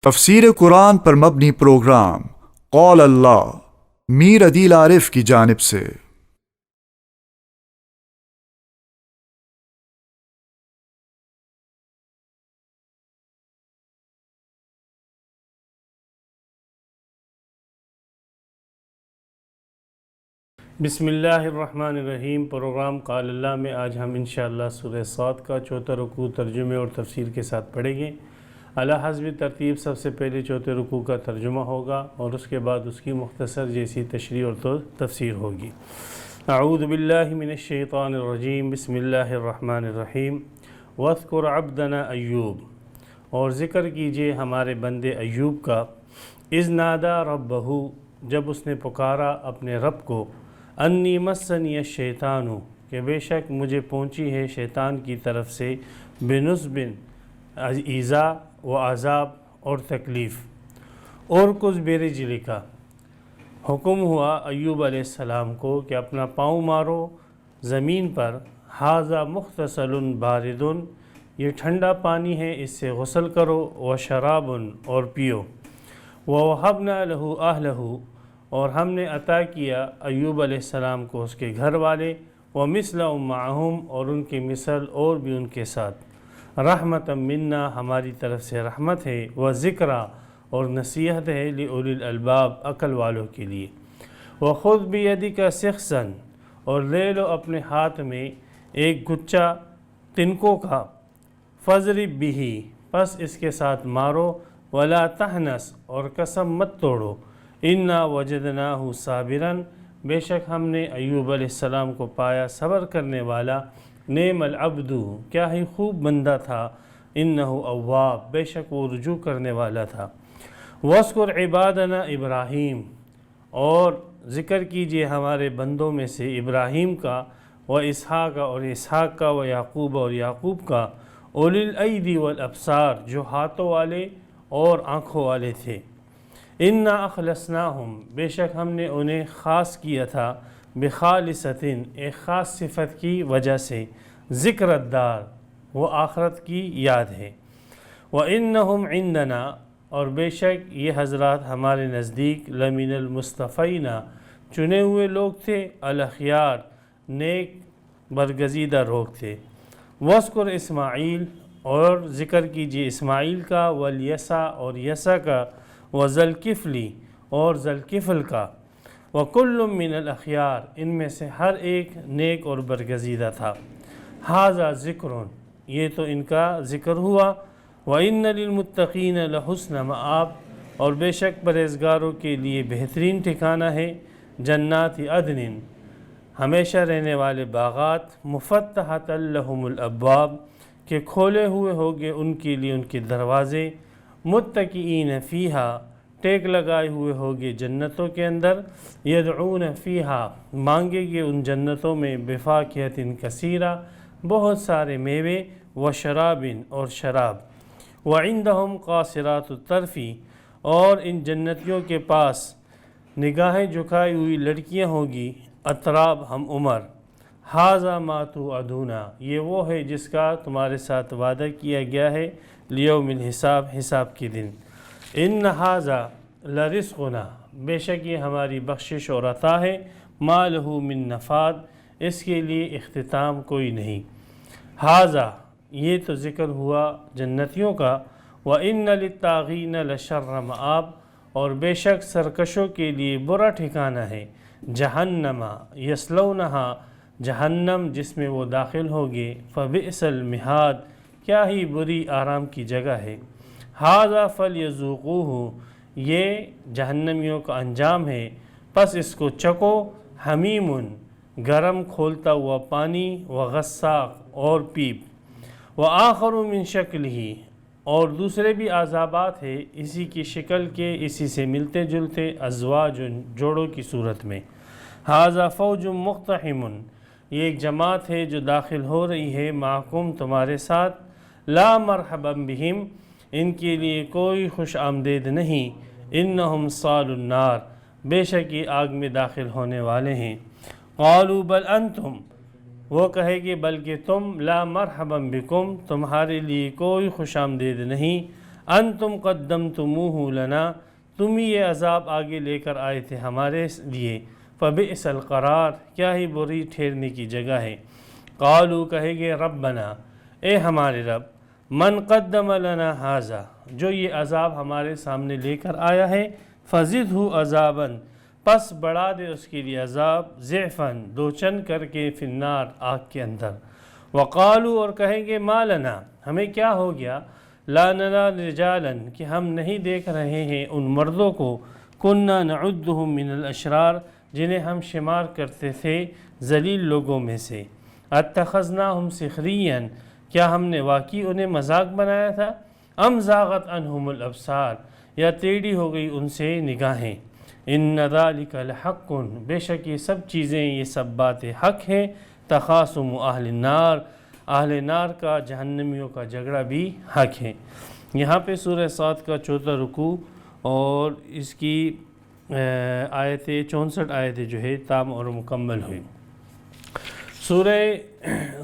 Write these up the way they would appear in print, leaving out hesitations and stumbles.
تفسیر قرآن پر مبنی پروگرام قول اللہ میر عدیل عارف کی جانب سے۔ بسم اللہ الرحمن الرحیم۔ پروگرام قال اللہ میں آج ہم انشاءاللہ سورہ صاد کا چوتھا رکوع ترجمے اور تفسیر کے ساتھ پڑھیں گے۔ علی حسب ترتیب سب سے پہلے چوتھے رکوع کا ترجمہ ہوگا اور اس کے بعد اس کی مختصر جیسی تشریح اور تفسیر ہوگی۔ اعوذ باللہ من الشیطان الرجیم، بسم اللہ الرحمن الرحیم۔ واذکر عبدنا ایوب، اور ذکر کیجئے ہمارے بندے ایوب کا، اذ نادا ربہ، جب اس نے پکارا اپنے رب کو، انی مسنی الشیطان، کہ بے شک مجھے پہنچی ہے شیطان کی طرف سے، بنصب، ایذا و عذاب اور تکلیف، اور کچھ برجلی کا، حکم ہوا ایوب علیہ السلام کو کہ اپنا پاؤں مارو زمین پر، ھذا مغتسل بارد، یہ ٹھنڈا پانی ہے اس سے غسل کرو، وشراب، اور پیو، ووہبنا لہ اہلہ، اور ہم نے عطا کیا ایوب علیہ السلام کو اس کے گھر والے، ومثلہم معہم، اور ان کی مثل اور بھی ان کے ساتھ، رحمتا منا، ہماری طرف سے رحمت ہے، وذکرا، اور نصیحت ہے، لأولی الالباب، عقل والوں کے لیے، وخذ بیدک سخسا، اور لے لو اپنے ہاتھ میں ایک گچھا تنکوں کا، فضرب بہ، پس اس کے ساتھ مارو، ولا تحنس، اور قسم مت توڑو، انا وجدناہ صابرا، بے شک ہم نے ایوب علیہ السلام کو پایا صبر کرنے والا، نعم العبد، کیا ہی خوب بندہ تھا، انہ اواب، بے شک وہ رجوع کرنے والا تھا، واذکر عبادنا ابراہیم، اور ذکر کیجئے ہمارے بندوں میں سے ابراہیم کا، و اسحاق، اور اسحاق کا، و یعقوب، اور یعقوب کا، اولی الایدی والابصار، جو ہاتھوں والے اور آنکھوں والے تھے، انا اخلصناہم، بے شک ہم نے انہیں خاص کیا تھا، بخالصۃ، ایک خاص صفت کی وجہ سے، ذکر الدار، وہ آخرت کی یاد ہے، وانہم عندنا، اور بے شک یہ حضرات ہمارے نزدیک، لمن المصطفین، چنے ہوئے لوگ تھے، الاخیار، نیک برگزیدہ لوگ تھے، واذکر اسماعیل، اور ذکر کیجئے اسماعیل کا، والیسع، اور یسع کا، وذوالکفل، اور ذوالکفل کا، وکل من الاخیار، ان میں سے ہر ایک نیک اور برگزیدہ تھا، ھذا ذکر، یہ تو ان کا ذکر ہوا، وَإِنَّ لِلْمُتَّقِينَ لَحُسْنَ مآب، اور بے شک پرہیزگاروں کے لیے بہترین ٹھکانہ ہے، جنات عدن، ہمیشہ رہنے والے باغات، مفتحۃ لہم الابواب، کہ کھولے ہوئے ہوگے ان کے لیے ان کے دروازے، متکئین فیہا، ٹیک لگائے ہوئے ہوگے جنتوں کے اندر، یدعون فیہا، مانگے گے ان جنتوں میں، بفاکہۃ کثیرہ، بہت سارے میوے، وشراب، اور شراب، وعندہم قاصرات الطرف، اور ان جنتیوں کے پاس نگاہیں جھکائی ہوئی لڑکیاں ہوگی، اطراب، ہم عمر، ھذا ما توعدون، یہ وہ ہے جس کا تمہارے ساتھ وعدہ کیا گیا ہے، لیوم الحساب، حساب کے دن، ان ھذا لرزقنا، بے شک یہ ہماری بخشش اور عطا ہے، ما لہ من نفاد، اس کے لیے اختتام کوئی نہیں، ھذا، یہ تو ذکر ہوا جنتیوں کا، وَإِنَّ لِلطَّاغِينَ لَشَرَّ مآب، اور بے شک سرکشوں کے لیے برا ٹھکانہ ہے، جہنم یصلونہا، جہنم جس میں وہ داخل ہوگے، فبئس المہاد، کیا ہی بری آرام کی جگہ ہے، ھذا فلیذوقوہ، یہ جہنمیوں کا انجام ہے، پس اس کو چکو، حمیم، گرم کھولتا ہوا پانی، وغساق، اور پیپ، وآخر من شکلہ، اور دوسرے بھی عذابات ہیں اسی کی شکل کے، اسی سے ملتے جلتے، ازواج، جوڑوں کی صورت میں، ھذا فوج مقتحم، یہ ایک جماعت ہے جو داخل ہو رہی ہے، معکم، تمہارے ساتھ، لا مرحبا بہم، ان کے لیے کوئی خوش آمدید نہیں، انہم صالوا النار، بے شک یہ آگ میں داخل ہونے والے ہیں، قالوا بل انتم، وہ کہے گے بلکہ تم، لا مرحبا بکم، تمہارے لیے کوئی خوش آمدید نہیں، انتم قدمتموہ لنا، تم ہی یہ عذاب آگے لے کر آئے تھے ہمارے لیے، فبئس القرار، کیا ہی بری ٹھہرنے کی جگہ ہے۔ قالوا، کہے گے ربنا، اے ہمارے رب، من قدم لنا ھذا، جو یہ عذاب ہمارے سامنے لے کر آیا ہے، فزدہ عذابا، پس بڑھا دے اس کے لیے عذاب، ضعفاً، دو چند کر کے، فی النار، آگ کے اندر۔ وقالوا، اور کہیں گے ما لنا، ہمیں کیا ہو گیا، لا نرى رجالا، کہ ہم نہیں دیکھ رہے ہیں ان مردوں کو، کننا نعدهم من الاشرار، جنہیں ہم شمار کرتے تھے ذلیل لوگوں میں سے، اتخذناہم سخریا، کیا ہم نے واقعی انہیں مذاق بنایا تھا، ام زاغت عنہم الابصار، یا ٹیڑھی ہو گئی ان سے نگاہیں، ان ذلک لحق، بے شک یہ سب چیزیں، یہ سب باتیں حق ہیں، تخاصم اہل النار، اہل نار کا، جہنمیوں کا جھگڑا بھی حق ہے۔ یہاں پہ سورہ صاد کا 4واں رکوع اور اس کی آیتیں 64 آیتیں جو ہے تام اور مکمل ہوئی۔ سورہ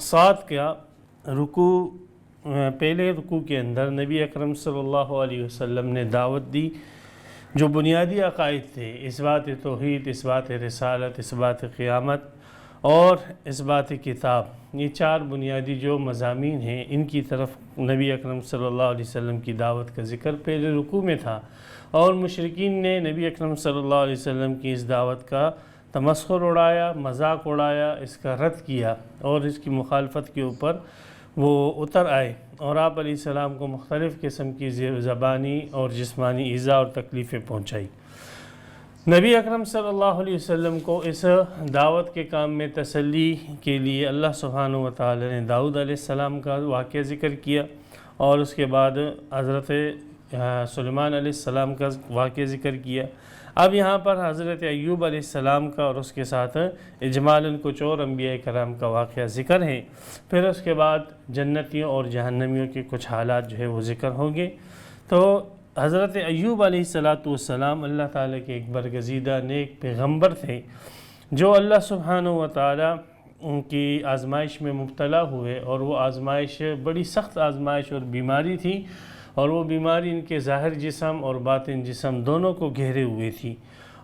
صاد کا رکوع، پہلے رکوع کے اندر نبی اکرم صلی اللہ علیہ وسلم نے دعوت دی، جو بنیادی عقائد تھے، اثبات توحید، اثبات رسالت، اثبات قیامت اور اثبات کتاب، یہ 4 بنیادی جو مضامین ہیں، ان کی طرف نبی اکرم صلی اللہ علیہ وسلم کی دعوت کا ذکر پہلے رکوع میں تھا، اور مشرکین نے نبی اکرم صلی اللہ علیہ وسلم کی اس دعوت کا تمسخر اڑایا، مذاق اڑایا، اس کا رد کیا، اور اس کی مخالفت کے اوپر وہ اتر آئے، اور آپ علیہ السلام کو مختلف قسم کی زبانی اور جسمانی ایذا اور تکلیفیں پہنچائی۔ نبی اکرم صلی اللہ علیہ وسلم کو اس دعوت کے کام میں تسلی کے لیے اللہ سبحانہ و تعالی نے داؤد علیہ السلام کا واقعہ ذکر کیا، اور اس کے بعد حضرت سلیمان علیہ السلام کا واقعہ ذکر کیا۔ اب یہاں پر حضرت ایوب علیہ السلام کا اور اس کے ساتھ اجمالاً کچھ اور انبیاء کرام کا واقعہ ذکر ہے، پھر اس کے بعد جنتیوں اور جہنمیوں کے کچھ حالات جو ہے وہ ذکر ہوں گے۔ تو حضرت ایوب علیہ السلام اللہ تعالیٰ کے ایک برگزیدہ نیک پیغمبر تھے، جو اللہ سبحانہ و تعالیٰ ان کی آزمائش میں مبتلا ہوئے، اور وہ آزمائش بڑی سخت آزمائش اور بیماری تھی، اور وہ بیماری ان کے ظاہر جسم اور باطن جسم دونوں کو گھیرے ہوئے تھی،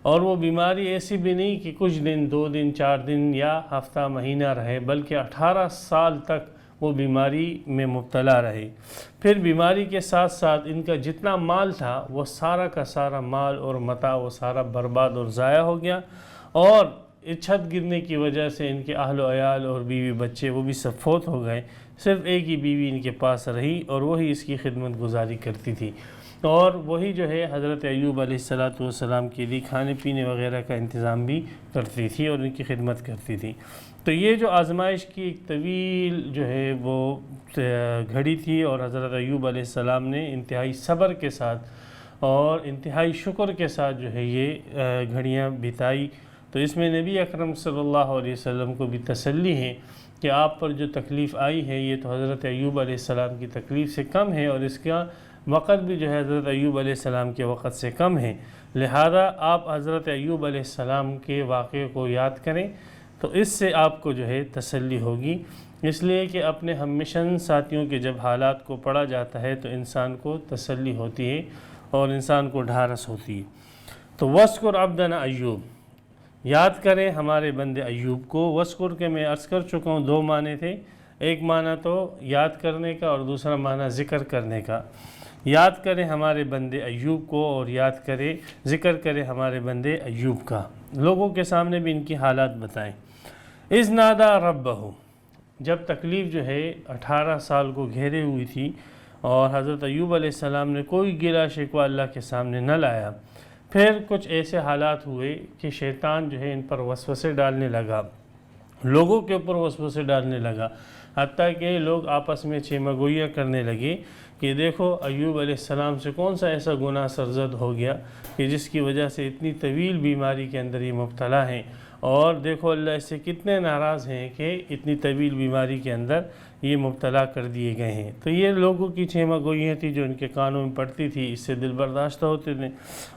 اور وہ بیماری ایسی بھی نہیں کہ کچھ دن، 2 دن، 4 دن یا ہفتہ مہینہ رہے، بلکہ 18 سال تک وہ بیماری میں مبتلا رہے۔ پھر بیماری کے ساتھ ساتھ ان کا جتنا مال تھا وہ سارا کا سارا مال اور متاع وہ سارا برباد اور ضائع ہو گیا، اور چھت گرنے کی وجہ سے ان کے اہل و عیال اور بیوی بچے وہ بھی سب فوت ہو گئے، صرف ایک ہی بیوی ان کے پاس رہی، اور وہی اس کی خدمت گزاری کرتی تھی، اور وہی جو ہے حضرت ایوب علیہ السلام کے لیے کھانے پینے وغیرہ کا انتظام بھی کرتی تھی اور ان کی خدمت کرتی تھی۔ تو یہ جو آزمائش کی ایک طویل جو ہے وہ گھڑی تھی، اور حضرت ایوب علیہ السلام نے انتہائی صبر کے ساتھ اور انتہائی شکر کے ساتھ جو ہے یہ گھڑیاں بتائی۔ تو اس میں نبی اکرم صلی اللہ علیہ وسلم کو بھی تسلی ہے کہ آپ پر جو تکلیف آئی ہے یہ تو حضرت ایوب علیہ السلام کی تکلیف سے کم ہے، اور اس کا وقت بھی جو ہے حضرت ایوب علیہ السلام کے وقت سے کم ہے، لہذا آپ حضرت ایوب علیہ السلام کے واقعے کو یاد کریں تو اس سے آپ کو جو ہے تسلی ہوگی، اس لیے کہ اپنے ہم مشن ساتھیوں کے جب حالات کو پڑھا جاتا ہے تو انسان کو تسلی ہوتی ہے اور انسان کو ڈھارس ہوتی ہے۔ تو وَاذْكُرْ عَبْدَنَا ایوب، یاد کریں ہمارے بندے ایوب کو۔ وَاذْكُرْ کے میں عرض کر چکا ہوں 2 معنی تھے، ایک معنی تو یاد کرنے کا اور دوسرا معنی ذکر کرنے کا۔ یاد کریں ہمارے بندے ایوب کو، اور یاد کریں ذکر کریں ہمارے بندے ایوب کا، لوگوں کے سامنے بھی ان کی حالات بتائیں۔ اذ نادا ربہ، جب تکلیف جو ہے 18 سال کو گھیرے ہوئی تھی اور حضرت ایوب علیہ السلام نے کوئی گلہ شکوہ اللہ کے سامنے نہ لایا، پھر کچھ ایسے حالات ہوئے کہ شیطان جو ہے ان پر وسوسے ڈالنے لگا، لوگوں کے اوپر وسوسے ڈالنے لگا، حتیٰ کہ لوگ آپس میں چیمگوئیاں کرنے لگے کہ دیکھو ایوب علیہ السلام سے کون سا ایسا گناہ سرزد ہو گیا کہ جس کی وجہ سے اتنی طویل بیماری کے اندر یہ مبتلا ہیں، اور دیکھو اللہ اس سے کتنے ناراض ہیں کہ اتنی طویل بیماری کے اندر یہ مبتلا کر دیے گئے ہیں۔ تو یہ لوگوں کی چھیمہ گوئیاں تھیں جو ان کے کانوں میں پڑتی تھی، اس سے دل برداشتہ ہوتے تھے،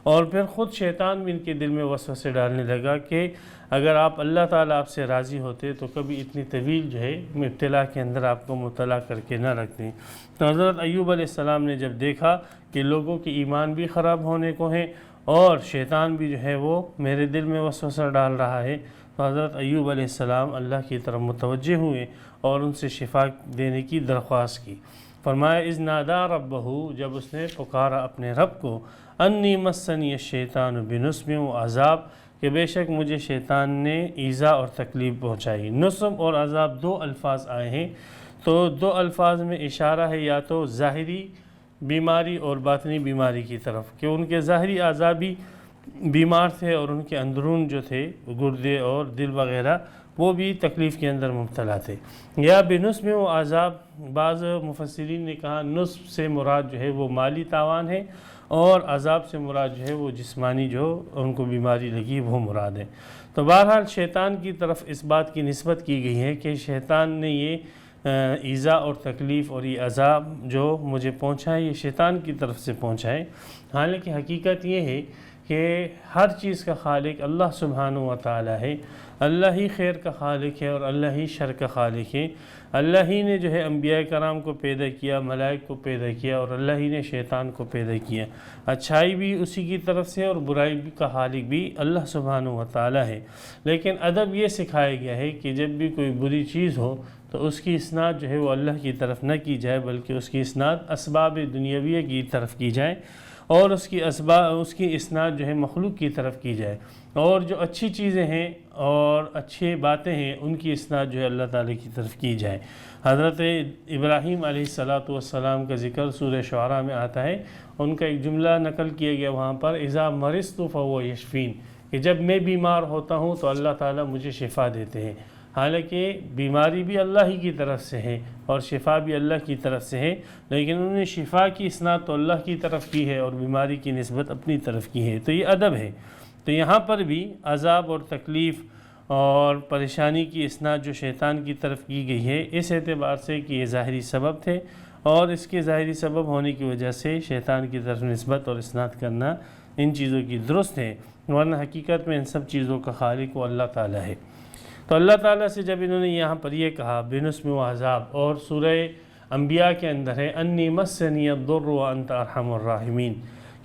اور پھر خود شیطان بھی ان کے دل میں وسوسے ڈالنے لگا کہ اگر آپ اللہ تعالیٰ آپ سے راضی ہوتے تو کبھی اتنی طویل جو ہے ابتلا کے اندر آپ کو مبتلا کر کے نہ رکھتے۔ تو حضرت ایوب علیہ السلام نے جب دیکھا کہ لوگوں کی ایمان بھی خراب ہونے کو ہیں اور شیطان بھی جو ہے وہ میرے دل میں وسوسہ ڈال رہا ہے، تو حضرت ایوب علیہ السلام اللہ کی طرف متوجہ ہوئے اور ان سے شفا دینے کی درخواست کی۔ فرمایا اذ نادا ربہ، جب اس نے پکارا اپنے رب کو، انی مسنی الشیطان بنصب و عذاب، کہ بے شک مجھے شیطان نے ایذا اور تکلیف پہنچائی۔ نصب اور عذاب دو الفاظ آئے ہیں، تو دو الفاظ میں اشارہ ہے یا تو ظاہری بیماری اور باطنی بیماری کی طرف، کہ ان کے ظاہری اعضاء بھی بیمار تھے اور ان کے اندرون جو تھے گردے اور دل وغیرہ وہ بھی تکلیف کے اندر مبتلا تھے۔ یا بنصب و عذاب، بعض مفسرین نے کہا نصب سے مراد جو ہے وہ مالی تاوان ہے، اور عذاب سے مراد جو ہے وہ جسمانی جو ان کو بیماری لگی وہ مراد ہے۔ تو بہرحال شیطان کی طرف اس بات کی نسبت کی گئی ہے کہ شیطان نے یہ ایذا اور تکلیف اور یہ عذاب جو مجھے پہنچا ہے یہ شیطان کی طرف سے پہنچا ہے۔ حالانکہ حقیقت یہ ہے کہ ہر چیز کا خالق اللہ سبحانہ و تعالی ہے، اللہ ہی خیر کا خالق ہے اور اللہ ہی شر کا خالق ہے۔ اللہ ہی نے جو ہے انبیاء کرام کو پیدا کیا، ملائک کو پیدا کیا، اور اللہ ہی نے شیطان کو پیدا کیا۔ اچھائی بھی اسی کی طرف سے اور برائی کا خالق بھی اللہ سبحانہ و تعالی ہے۔ لیکن ادب یہ سکھایا گیا ہے کہ جب بھی کوئی بری چیز ہو تو اس کی اسناد جو ہے وہ اللہ کی طرف نہ کی جائے، بلکہ اس کی اسناد اسباب دنیاویہ کی طرف کی جائے، اور اس کی اسناد جو ہے مخلوق کی طرف کی جائے، اور جو اچھی چیزیں ہیں اور اچھی باتیں ہیں ان کی اسناد جو ہے اللہ تعالیٰ کی طرف کی جائے۔ حضرت ابراہیم علیہ السلام کا ذکر سورہ شعراء میں آتا ہے، ان کا ایک جملہ نقل کیا گیا وہاں پر، اذا مرضت فہو یشفین، کہ جب میں بیمار ہوتا ہوں تو اللہ تعالیٰ مجھے شفا دیتے ہیں۔ حالانکہ بیماری بھی اللہ ہی کی طرف سے ہے اور شفا بھی اللہ کی طرف سے ہے، لیکن انہوں نے شفا کی اسناد تو اللہ کی طرف کی ہے اور بیماری کی نسبت اپنی طرف کی ہے، تو یہ ادب ہے۔ تو یہاں پر بھی عذاب اور تکلیف اور پریشانی کی اسناد جو شیطان کی طرف کی گئی ہے، اس اعتبار سے کہ یہ ظاہری سبب تھے، اور اس کے ظاہری سبب ہونے کی وجہ سے شیطان کی طرف نسبت اور اسناد کرنا ان چیزوں کی درست ہے، ورنہ حقیقت میں ان سب چیزوں کا خالق وہ اللہ تعالیٰ ہے۔ تو اللہ تعالیٰ سے جب انہوں نے یہاں پر یہ کہا بنصب و عذاب، اور سورہ انبیاء کے اندر ہے انی مسنی الضر وانت ارحم الراحمین،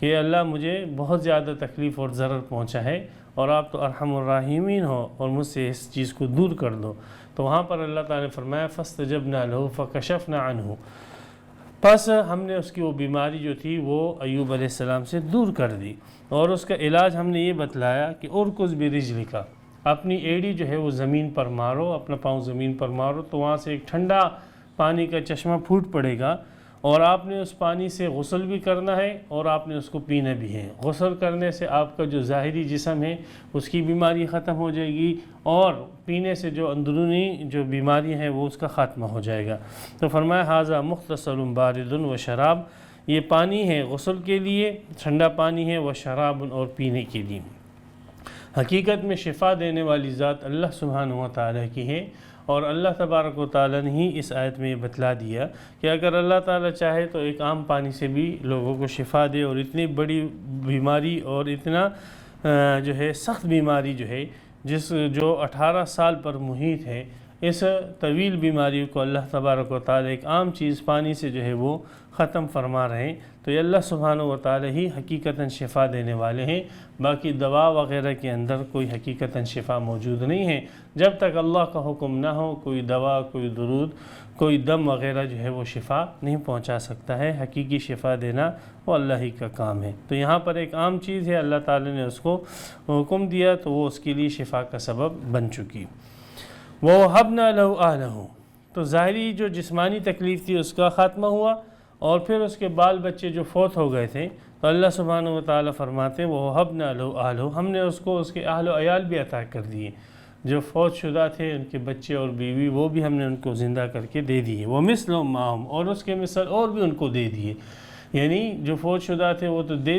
کہ اللہ مجھے بہت زیادہ تکلیف اور ضرر پہنچا ہے اور آپ تو ارحم الراحمین ہو اور مجھ سے اس چیز کو دور کر دو۔ تو وہاں پر اللہ تعالیٰ نے فرمایا فاستجبنا له فکشفنا عنہ، پس ہم نے اس کی وہ بیماری جو تھی وہ ایوب علیہ السلام سے دور کر دی، اور اس کا علاج ہم نے یہ بتلایا کہ ارکض برجلک، اپنی ایڑی جو ہے وہ زمین پر مارو، اپنا پاؤں زمین پر مارو، تو وہاں سے ایک ٹھنڈا پانی کا چشمہ پھوٹ پڑے گا، اور آپ نے اس پانی سے غسل بھی کرنا ہے اور آپ نے اس کو پینا بھی ہے۔ غسل کرنے سے آپ کا جو ظاہری جسم ہے اس کی بیماری ختم ہو جائے گی، اور پینے سے جو اندرونی جو بیماری ہیں وہ اس کا خاتمہ ہو جائے گا۔ تو فرمایا ھذا مختصر بارد و شراب، یہ پانی ہے غسل کے لیے، ٹھنڈا پانی ہے، و شراب، اور پینے کے لیے۔ حقیقت میں شفا دینے والی ذات اللہ سبحانہ و تعالیٰ کی ہے، اور اللہ تبارک و تعالیٰ نے ہی اس آیت میں یہ بتلا دیا کہ اگر اللہ تعالیٰ چاہے تو ایک عام پانی سے بھی لوگوں کو شفا دے، اور اتنی بڑی بیماری اور اتنا جو ہے سخت بیماری جو ہے جو 18 سال پر محیط ہے، اس طویل بیماری کو اللہ تبارک و تعالیٰ ایک عام چیز پانی سے جو ہے وہ ختم فرما رہے ہیں۔ تو یہ اللہ سبحانہ و تعالیٰ ہی حقیقتاً شفا دینے والے ہیں، باقی دوا وغیرہ کے اندر کوئی حقیقتاً شفا موجود نہیں ہے۔ جب تک اللہ کا حکم نہ ہو کوئی دوا، کوئی درود، کوئی دم وغیرہ جو ہے وہ شفا نہیں پہنچا سکتا ہے۔ حقیقی شفا دینا وہ اللہ ہی کا کام ہے۔ تو یہاں پر ایک عام چیز ہے، اللہ تعالیٰ نے اس کو حکم دیا تو وہ اس کے لیے شفا کا سبب بن چکی۔ وَوَهَبْنَا لَهُ أَهْلَهُ، تو ظاہری جو جسمانی تکلیف تھی اس کا خاتمہ ہوا، اور پھر اس کے بال بچے جو فوت ہو گئے تھے تو اللہ سبحانہ و تعالیٰ فرماتے ہیں وَوَهَبْنَا لَهُ أَهْلَهُ، ہم نے اس کو اس کے اہل و عیال بھی عطا کر دیے، جو فوت شدہ تھے ان کے بچے اور بیوی وہ بھی ہم نے ان کو زندہ کر کے دے دیے، وَمِثْلُهُم مَّعَهُمْ، اور اس کے مثل اور بھی ان کو دے دیے، یعنی جو فوت شدہ تھے وہ تو دے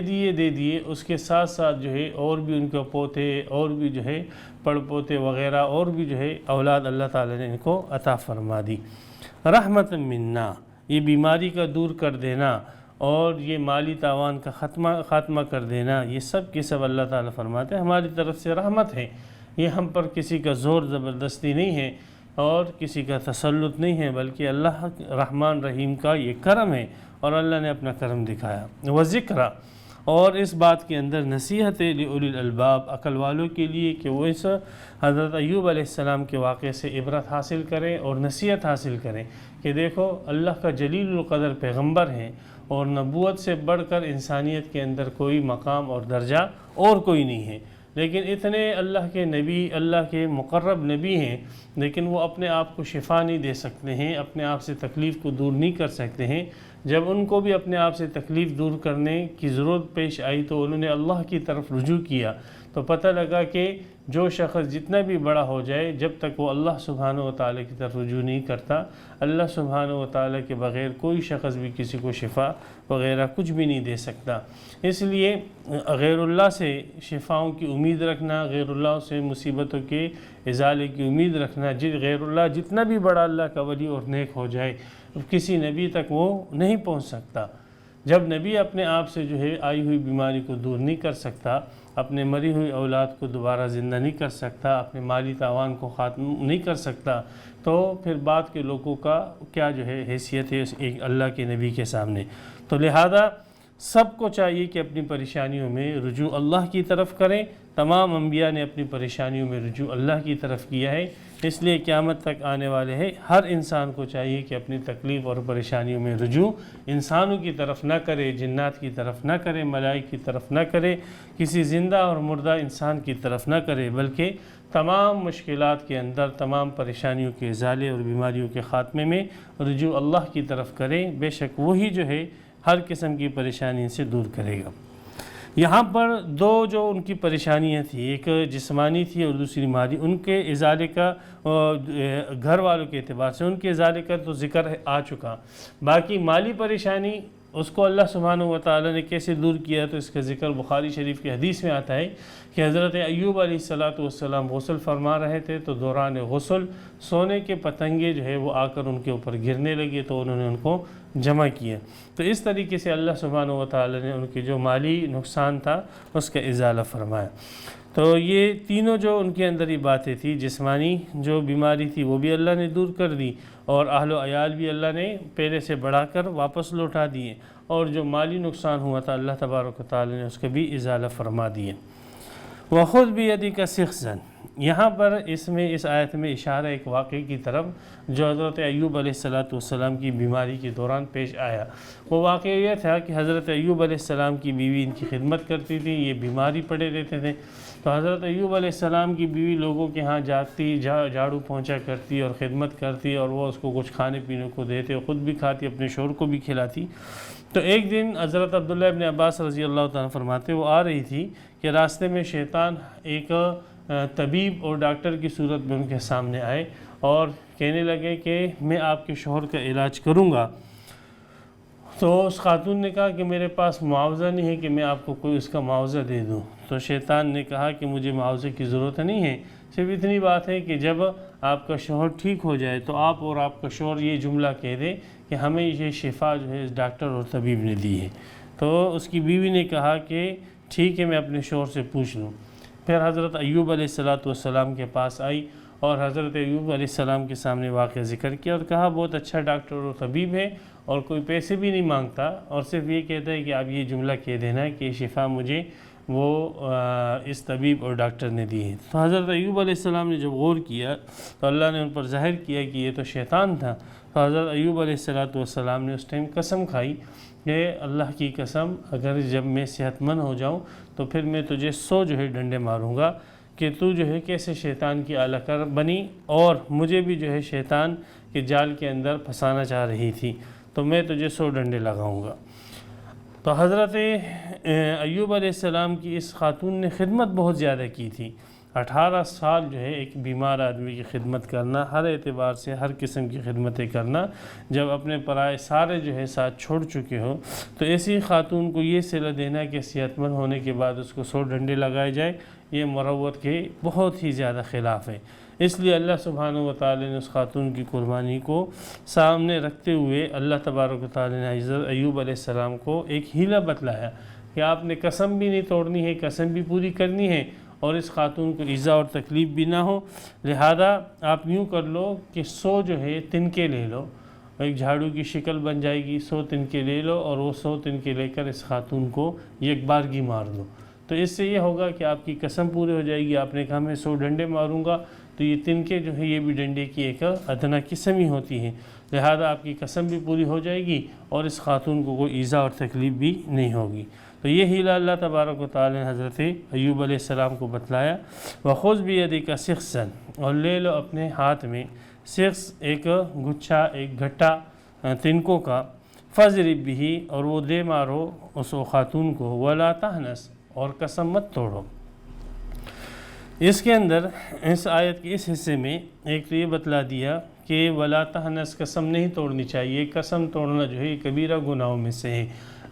دیے، اس کے ساتھ ساتھ جو ہے اور بھی ان کے پوتے اور بھی جو ہے پڑ پوتے وغیرہ اور بھی جو ہے اولاد اللہ تعالیٰ نے ان کو عطا فرما دی۔ رحمت منا، یہ بیماری کا دور کر دینا اور یہ مالی تاوان کا خاتمہ کر دینا، یہ سب کے سب اللہ تعالیٰ فرماتے ہیں ہماری طرف سے رحمت ہے، یہ ہم پر کسی کا زور زبردستی نہیں ہے اور کسی کا تسلط نہیں ہے، بلکہ اللہ رحمان رحیم کا یہ کرم ہے اور اللہ نے اپنا کرم دکھایا۔ وذکر، اور اس بات کے اندر نصیحت لأولی الالباب، عقل والوں کے لیے کہ وہ اس حضرت ایوب علیہ السلام کے واقعے سے عبرت حاصل کریں اور نصیحت حاصل کریں کہ دیکھو اللہ کا جلیل القدر پیغمبر ہیں اور نبوت سے بڑھ کر انسانیت کے اندر کوئی مقام اور درجہ اور کوئی نہیں ہے، لیکن اتنے اللہ کے نبی، اللہ کے مقرب نبی ہیں، لیکن وہ اپنے آپ کو شفا نہیں دے سکتے ہیں، اپنے آپ سے تکلیف کو دور نہیں کر سکتے ہیں۔ جب ان کو بھی اپنے آپ سے تکلیف دور کرنے کی ضرورت پیش آئی تو انہوں نے اللہ کی طرف رجوع کیا، تو پتہ لگا کہ جو شخص جتنا بھی بڑا ہو جائے جب تک وہ اللہ سبحانہ و تعالیٰ کی طرف رجوع نہیں کرتا، اللہ سبحانہ و تعالیٰ کے بغیر کوئی شخص بھی کسی کو شفا وغیرہ کچھ بھی نہیں دے سکتا۔ اس لیے غیر اللہ سے شفاؤں کی امید رکھنا، غیر اللہ سے مصیبتوں کے ازالے کی امید رکھنا، غیر اللہ جتنا بھی بڑا اللہ کا ولی اور نیک ہو جائے کسی نبی تک وہ نہیں پہنچ سکتا۔ جب نبی اپنے آپ سے جو ہے آئی ہوئی بیماری کو دور نہیں کر سکتا، اپنے مری ہوئی اولاد کو دوبارہ زندہ نہیں کر سکتا، اپنے مالی تاوان کو ختم نہیں کر سکتا، تو پھر بعد کے لوگوں کا کیا جو ہے حیثیت ہے ایک اللہ کے نبی کے سامنے۔ تو لہذا سب کو چاہیے کہ اپنی پریشانیوں میں رجوع اللہ کی طرف کریں۔ تمام انبیاء نے اپنی پریشانیوں میں رجوع اللہ کی طرف کیا ہے، اس لیے قیامت تک آنے والے ہیں ہر انسان کو چاہیے کہ اپنی تکلیف اور پریشانیوں میں رجوع انسانوں کی طرف نہ کرے، جنات کی طرف نہ کرے، ملائکہ کی طرف نہ کرے، کسی زندہ اور مردہ انسان کی طرف نہ کرے، بلکہ تمام مشکلات کے اندر، تمام پریشانیوں کے ازالے اور بیماریوں کے خاتمے میں رجوع اللہ کی طرف کریں۔ بے شک وہی جو ہے ہر قسم کی پریشانی سے دور کرے گا۔ یہاں پر دو جو ان کی پریشانیاں تھیں، ایک جسمانی تھی اور دوسری مالی، ان کے ازالے کا گھر والوں کے اعتبار سے ان کے ازالے کا تو ذکر آ چکا۔ باقی مالی پریشانی اس کو اللہ سبحانہ و تعالیٰ نے کیسے دور کیا، تو اس کا ذکر بخاری شریف کی حدیث میں آتا ہے کہ حضرت ایوب علیہ السلام غسل فرما رہے تھے تو دوران غسل سونے کے پتنگے جو ہے وہ آ کر ان کے اوپر گرنے لگے، تو انہوں نے ان کو جمع کیا۔ تو اس طریقے سے اللہ سبحانہ و تعالیٰ نے ان کی جو مالی نقصان تھا اس کا ازالہ فرمایا۔ تو یہ تینوں جو ان کے اندر ہی باتیں تھی، جسمانی جو بیماری تھی وہ بھی اللہ نے دور کر دی، اور اہل و عیال بھی اللہ نے پہلے سے بڑھا کر واپس لوٹا دیے، اور جو مالی نقصان ہوا تھا اللہ تبارک و تعالیٰ نے اس کا بھی ازالہ فرما دیے۔ وَخُذْ بِيَدِكَ سِخْزًا، یہاں پر اس آیت میں اشارہ ایک واقعے کی طرف جو حضرت ایوب علیہ السلام کی بیماری کے دوران پیش آیا۔ وہ واقعہ یہ تھا کہ حضرت ایوب علیہ السلام کی بیوی ان کی خدمت کرتی تھی، یہ بیماری پڑے رہتے تھے، تو حضرت ایوب علیہ السلام کی بیوی لوگوں کے ہاں جاتی، جھاڑو پہنچا کرتی اور خدمت کرتی، اور وہ اس کو کچھ کھانے پینے کو دیتے، خود بھی کھاتی، اپنے شوہر کو بھی کھلاتی۔ تو ایک دن حضرت عبداللہ ابن عباس رضی اللہ تعالیٰ فرماتے وہ آ رہی تھی کہ راستے میں شیطان ایک طبیب اور ڈاکٹر کی صورت میں ان کے سامنے آئے اور کہنے لگے کہ میں آپ کے شوہر کا علاج کروں گا۔ تو اس خاتون نے کہا کہ میرے پاس معاوضہ نہیں ہے کہ میں آپ کو کوئی اس کا معاوضہ دے دوں۔ تو شیطان نے کہا کہ مجھے معاوضے کی ضرورت نہیں ہے، صرف اتنی بات ہے کہ جب آپ کا شوہر ٹھیک ہو جائے تو آپ اور آپ کا شوہر یہ جملہ کہہ دے کہ ہمیں یہ شفا جو ہے اس ڈاکٹر اور طبیب نے دی ہے۔ تو اس کی بیوی نے کہا کہ ٹھیک ہے، میں اپنے شوہر سے پوچھ لوں۔ پھر حضرت ایوب علیہ السلام کے پاس آئی اور حضرت ایوب علیہ السلام کے سامنے واقعہ ذکر کیا اور کہا بہت اچھا ڈاکٹر اور طبیب ہے اور کوئی پیسے بھی نہیں مانگتا، اور صرف یہ کہتا ہے کہ آپ یہ جملہ کہہ دینا کہ شفا مجھے وہ اس طبیب اور ڈاکٹر نے دی ہے۔ تو حضرت ایوب علیہ السلام نے جب غور کیا تو اللہ نے ان پر ظاہر کیا کہ یہ تو شیطان تھا۔ تو حضرت ایوب علیہ السلام نے اس ٹائم قسم کھائی کہ اللہ کی قسم، اگر جب میں صحت مند ہو جاؤں تو پھر میں تجھے 100 جو ہے ڈنڈے ماروں گا کہ تو جو ہے کیسے شیطان کی اعلی کار بنی اور مجھے بھی جو ہے شیطان کے جال کے اندر پھنسانا چاہ رہی تھی، تو میں تجھے 100 ڈنڈے لگاؤں گا۔ تو حضرت ایوب علیہ السلام کی اس خاتون نے خدمت بہت زیادہ کی تھی۔ 18 سال جو ہے ایک بیمار آدمی کی خدمت کرنا، ہر اعتبار سے ہر قسم کی خدمتیں کرنا، جب اپنے پرائے سارے جو ہے ساتھ چھوڑ چکے ہو تو ایسی خاتون کو یہ صلہ دینا کہ صحت مند ہونے کے بعد اس کو 100 ڈنڈے لگائے جائے، یہ مروت کے بہت ہی زیادہ خلاف ہے۔ اس لیے اللہ سبحانہ و تعالی نے اس خاتون کی قربانی کو سامنے رکھتے ہوئے اللہ تبارک و تعالی نے حضرت ایوب علیہ السلام کو ایک حیلہ بتلایا کہ آپ نے قسم بھی نہیں توڑنی ہے، قسم بھی پوری کرنی ہے، اور اس خاتون کو ایذا اور تکلیف بھی نہ ہو۔ لہذا آپ یوں کر لو کہ 100 جو ہے تنکے لے لو، ایک جھاڑو کی شکل بن جائے گی، 100 تنکے لے لو اور وہ 100 تنکے لے کر اس خاتون کو ایک بارگی مار دو۔ تو اس سے یہ ہوگا کہ آپ کی قسم پوری ہو جائے گی۔ آپ نے کہا میں 100 ڈنڈے ماروں گا، تو یہ تنکے جو ہے یہ بھی ڈنڈے کی ایک ادنیٰ قسم ہی ہوتی ہے، لہذا آپ کی قسم بھی پوری ہو جائے گی اور اس خاتون کو کوئی ایذا اور تکلیف بھی نہیں ہوگی۔ تو یہ حیلہ اللہ تبارک و تعالی نے حضرت ایوب علیہ السلام کو بتلایا۔ وَخُذْ بِيَدِكَ سِخْسًا، اور لے لو اپنے ہاتھ میں سخس، ایک گچھا، ایک گھٹا تنکوں کا، فَضْرِبْ بِهِ، اور وہ دے مارو اس خاتون کو، وَلَا تَحْنَثْ، اور قسم مت توڑو۔ اس کے اندر اس آیت کے اس حصے میں ایک تو یہ بتلا دیا کہ وَلَا تَحْنَثْ، قسم نہیں توڑنی چاہیے۔ قسم توڑنا جو ہے یہ کبیرہ گناہوں میں سے ہے۔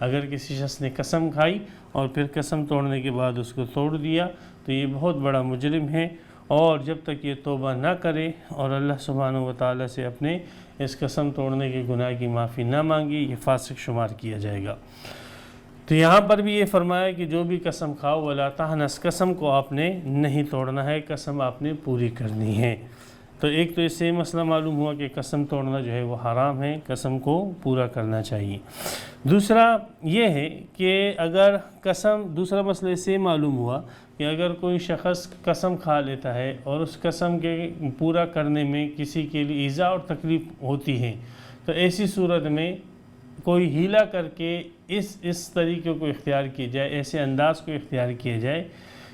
اگر کسی شخص نے قسم کھائی اور پھر قسم توڑنے کے بعد اس کو توڑ دیا تو یہ بہت بڑا مجرم ہے، اور جب تک یہ توبہ نہ کرے اور اللہ سبحانہ و تعالیٰ سے اپنے اس قسم توڑنے کے گناہ کی معافی نہ مانگی، یہ فاسق شمار کیا جائے گا۔ تو یہاں پر بھی یہ فرمایا کہ جو بھی قسم کھاؤ وَلَا تَحْنَثْ، قسم کو آپ نے نہیں توڑنا ہے، قسم آپ نے پوری کرنی ہے۔ تو ایک تو اس سے مسئلہ معلوم ہوا کہ قسم توڑنا جو ہے وہ حرام ہے، قسم کو پورا کرنا چاہیے۔ دوسرا یہ ہے کہ اگر دوسرا مسئلہ اس سے معلوم ہوا کہ اگر کوئی شخص قسم کھا لیتا ہے اور اس قسم کے پورا کرنے میں کسی کے لیے ایذا اور تکلیف ہوتی ہے، تو ایسی صورت میں کوئی ہیلہ کر کے اس طریقے کو اختیار کیا جائے، ایسے انداز کو اختیار کیا جائے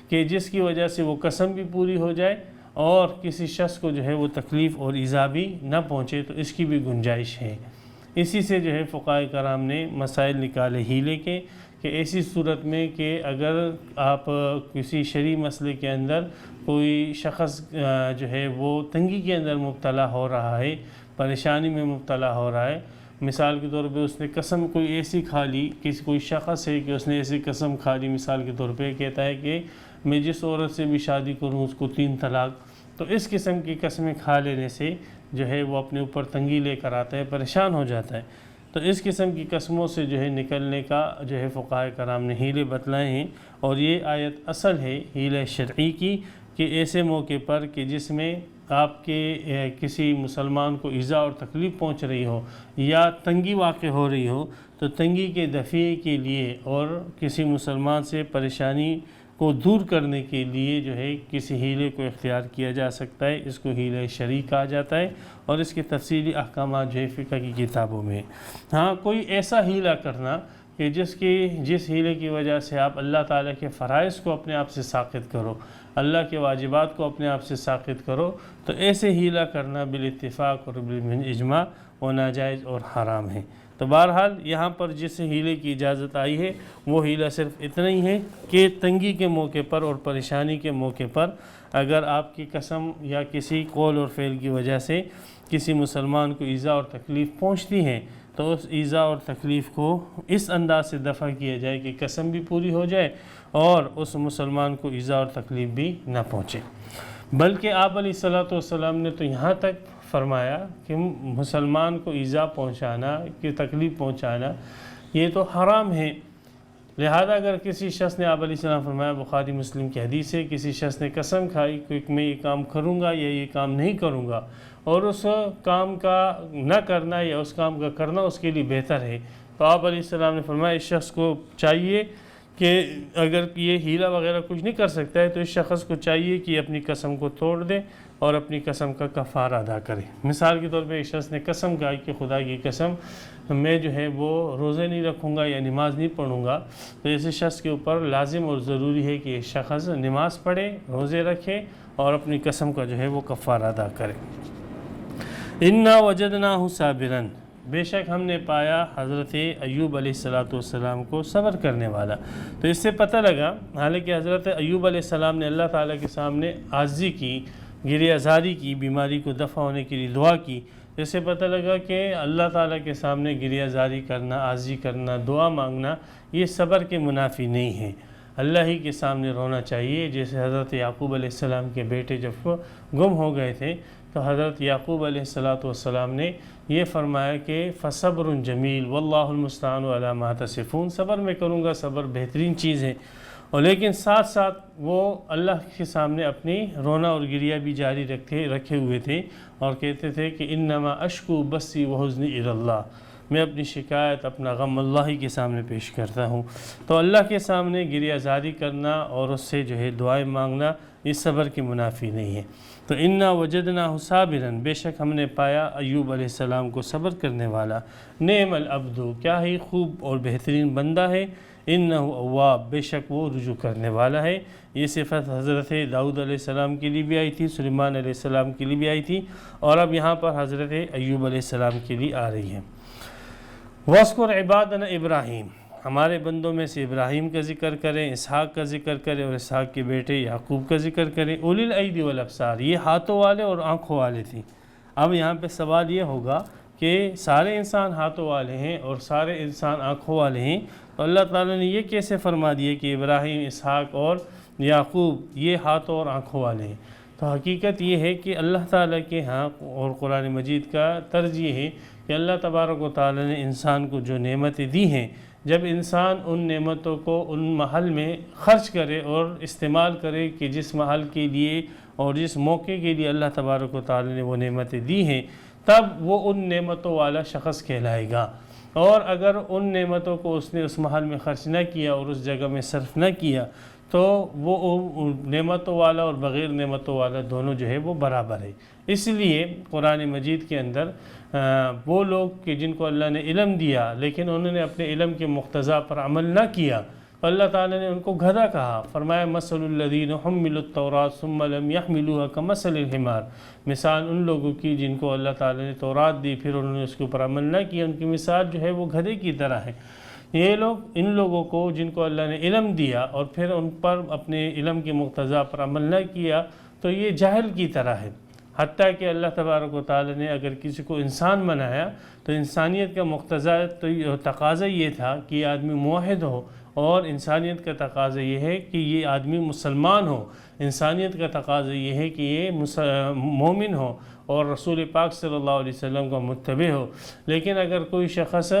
کہ جس کی وجہ سے وہ قسم بھی پوری ہو جائے اور کسی شخص کو جو ہے وہ تکلیف اور ایذا بھی نہ پہنچے، تو اس کی بھی گنجائش ہے۔ اسی سے جو ہے فقہاء کرام نے مسائل نکالے ہیلے کے، کہ ایسی صورت میں کہ اگر آپ کسی شرعی مسئلے کے اندر کوئی شخص جو ہے وہ تنگی کے اندر مبتلا ہو رہا ہے، پریشانی میں مبتلا ہو رہا ہے، مثال کے طور پہ اس نے قسم کوئی ایسی کھا لی، کوئی شخص ہے کہ اس نے ایسی قسم کھا لی، مثال کے طور پہ کہتا ہے کہ میں جس عورت سے بھی شادی کروں اس کو 3 طلاق، تو اس قسم کی قسمیں کھا لینے سے جو ہے وہ اپنے اوپر تنگی لے کر آتا ہے، پریشان ہو جاتا ہے۔ تو اس قسم کی قسموں سے جو ہے نکلنے کا جو ہے فقہاء کرام نے ہیلے بتلائے ہیں، اور یہ آیت اصل ہے ہیلہ شرعی کی، کہ ایسے موقع پر کہ جس میں آپ کے کسی مسلمان کو ایذا اور تکلیف پہنچ رہی ہو یا تنگی واقع ہو رہی ہو، تو تنگی کے دفعے کے لیے اور کسی مسلمان سے پریشانی کو دور کرنے کے لیے جو ہے کسی ہیلے کو اختیار کیا جا سکتا ہے۔ اس کو ہیلہ شرعی کہا جاتا ہے، اور اس کے تفصیلی احکامات جو ہے فقہ کی کتابوں میں۔ ہاں، کوئی ایسا ہیلہ کرنا کہ جس ہیلے کی وجہ سے آپ اللہ تعالیٰ کے فرائض کو اپنے آپ سے ساقط کرو، اللہ کے واجبات کو اپنے آپ سے ساقط کرو، تو ایسے ہیلہ کرنا بالاتفاق اور بالاجماع وہ ناجائز اور حرام ہے۔ تو بہرحال یہاں پر جس ہیلے کی اجازت آئی ہے وہ ہیلہ صرف اتنا ہی ہے کہ تنگی کے موقع پر اور پریشانی کے موقع پر اگر آپ کی قسم یا کسی قول اور فعل کی وجہ سے کسی مسلمان کو ایذا اور تکلیف پہنچتی ہے، تو اس ایذا اور تکلیف کو اس انداز سے دفع کیا جائے کہ قسم بھی پوری ہو جائے اور اس مسلمان کو ایذا اور تکلیف بھی نہ پہنچے۔ بلکہ آپ علیہ الصلوۃ والسلام نے تو یہاں تک فرمایا کہ مسلمان کو ایذا پہنچانا، کہ تکلیف پہنچانا یہ تو حرام ہے۔ لہذا اگر کسی شخص نے، آپ علیہ السلام فرمایا بخاری مسلم کی حدیث ہے، کسی شخص نے قسم کھائی کہ میں یہ کام کروں گا یا یہ کام نہیں کروں گا، اور اس کام کا نہ کرنا یا اس کام کا کرنا اس کے لیے بہتر ہے، تو آپ علیہ السلام نے فرمایا اس شخص کو چاہیے کہ اگر یہ ہیلہ وغیرہ کچھ نہیں کر سکتا ہے تو اس شخص کو چاہیے کہ اپنی قسم کو توڑ دے اور اپنی قسم کا کفارہ ادا کرے۔ مثال کے طور پہ ایک شخص نے قسم کھائی کہ خدا کی قسم میں جو ہے وہ روزے نہیں رکھوں گا یا نماز نہیں پڑھوں گا، تو ایسے شخص کے اوپر لازم اور ضروری ہے کہ یہ شخص نماز پڑھے، روزے رکھے اور اپنی قسم کا جو ہے وہ کفارہ ادا کرے۔ اِنَّا وَجَدْنَاهُ صَابِرًا، بے شک ہم نے پایا حضرت ایوب علیہ السلام کو صبر کرنے والا۔ تو اس سے پتہ لگا، حالانکہ حضرت ایوب علیہ السلام نے اللہ تعالیٰ کے سامنے عاجزی کی، گریہ زاری کی، بیماری کو دفع ہونے کے لیے دعا کی، اس سے پتہ لگا کہ اللہ تعالیٰ کے سامنے گریہ زاری کرنا، عاجزی کرنا، دعا مانگنا یہ صبر کے منافی نہیں ہے۔ اللہ ہی کے سامنے رونا چاہیے. جیسے حضرت یعقوب علیہ السلام کے بیٹے جب گم ہو گئے تھے تو حضرت یعقوب علیہ السلام نے یہ فرمایا کہ فصبر جمیل واللہ المستعان علی ما تصفون، صبر میں کروں گا، صبر بہترین چیز ہے. اور لیکن ساتھ ساتھ وہ اللہ کے سامنے اپنی رونا اور گریہ بھی جاری رکھے ہوئے تھے اور کہتے تھے کہ انما اشکو بسی وحزنی الی اللہ، میں اپنی شکایت، اپنا غم اللہ ہی کے سامنے پیش کرتا ہوں. تو اللہ کے سامنے گریہ زاری کرنا اور اس سے جو ہے دعائیں مانگنا اس صبر کی منافی نہیں ہے. تو انا وجدناہ صابرا، بے شک ہم نے پایا ایوب علیہ السلام کو صبر کرنے والا. نعم العبد، کیا ہی خوب اور بہترین بندہ ہے. انہ اواب، بے شک وہ رجوع کرنے والا ہے. یہ صفت حضرت داؤد علیہ السلام کے لیے بھی آئی تھی، سلیمان علیہ السلام کے لیے بھی آئی تھی، اور اب یہاں پر حضرت ایوب علیہ السلام کے لیے آ رہی ہے. وَاذْكُرْ عِبَادَنَا ابراہیم، ہمارے بندوں میں سے ابراہیم کا ذکر کریں، اسحاق کا ذکر کریں، اور اسحاق کے بیٹے یعقوب کا ذکر کریں. اولی الایدی والابصار، یہ ہاتھوں والے اور آنکھوں والے تھے. اب یہاں پہ سوال یہ ہوگا کہ سارے انسان ہاتھوں والے ہیں اور سارے انسان آنکھوں والے ہیں، تو اللہ تعالیٰ نے یہ کیسے فرما دیا کہ ابراہیم، اسحاق اور یعقوب یہ ہاتھوں اور آنکھوں والے ہیں؟ تو حقیقت یہ ہے کہ اللہ تعالیٰ کے ہاں اور قرآن مجید کا طرز یہ ہے کہ اللہ تبارک و تعالیٰ نے انسان کو جو نعمتیں دی ہیں، جب انسان ان نعمتوں کو ان محل میں خرچ کرے اور استعمال کرے کہ جس محل کے لیے اور جس موقع کے لیے اللہ تبارک و تعالیٰ نے وہ نعمتیں دی ہیں، تب وہ ان نعمتوں والا شخص کہلائے گا. اور اگر ان نعمتوں کو اس نے اس محل میں خرچ نہ کیا اور اس جگہ میں صرف نہ کیا تو وہ نعمتوں والا اور بغیر نعمتوں والا دونوں جو ہے وہ برابر ہے. اس لیے قرآن مجید کے اندر وہ لوگ کہ جن کو اللہ نے علم دیا لیکن انہوں نے اپنے علم کے مقتضا پر عمل نہ کیا، تو اللہ تعالیٰ نے ان کو گدھا کہا. فرمایا مثل الذین حملوا التوراۃ ثم لم يحملوها كمثل الحمار، مثال ان لوگوں کی جن کو اللہ تعالیٰ نے تورات دی پھر انہوں نے اس کے اوپر عمل نہ کیا، ان کی مثال جو ہے وہ گدھے کی طرح ہے. یہ لوگ ان لوگوں کو جن کو اللہ نے علم دیا اور پھر ان پر اپنے علم کے مقتضا پر عمل نہ کیا تو یہ جاہل کی طرح ہے. حتیٰ کہ اللہ تبارک و تعالیٰ نے اگر کسی کو انسان بنایا تو انسانیت کا مقتضا تو تقاضا یہ تھا کہ یہ آدمی موحد ہو، اور انسانیت کا تقاضا یہ ہے کہ یہ آدمی مسلمان ہو، انسانیت کا تقاضا یہ ہے کہ یہ مومن ہو اور رسول پاک صلی اللہ علیہ وسلم کا متبع ہو. لیکن اگر کوئی شخص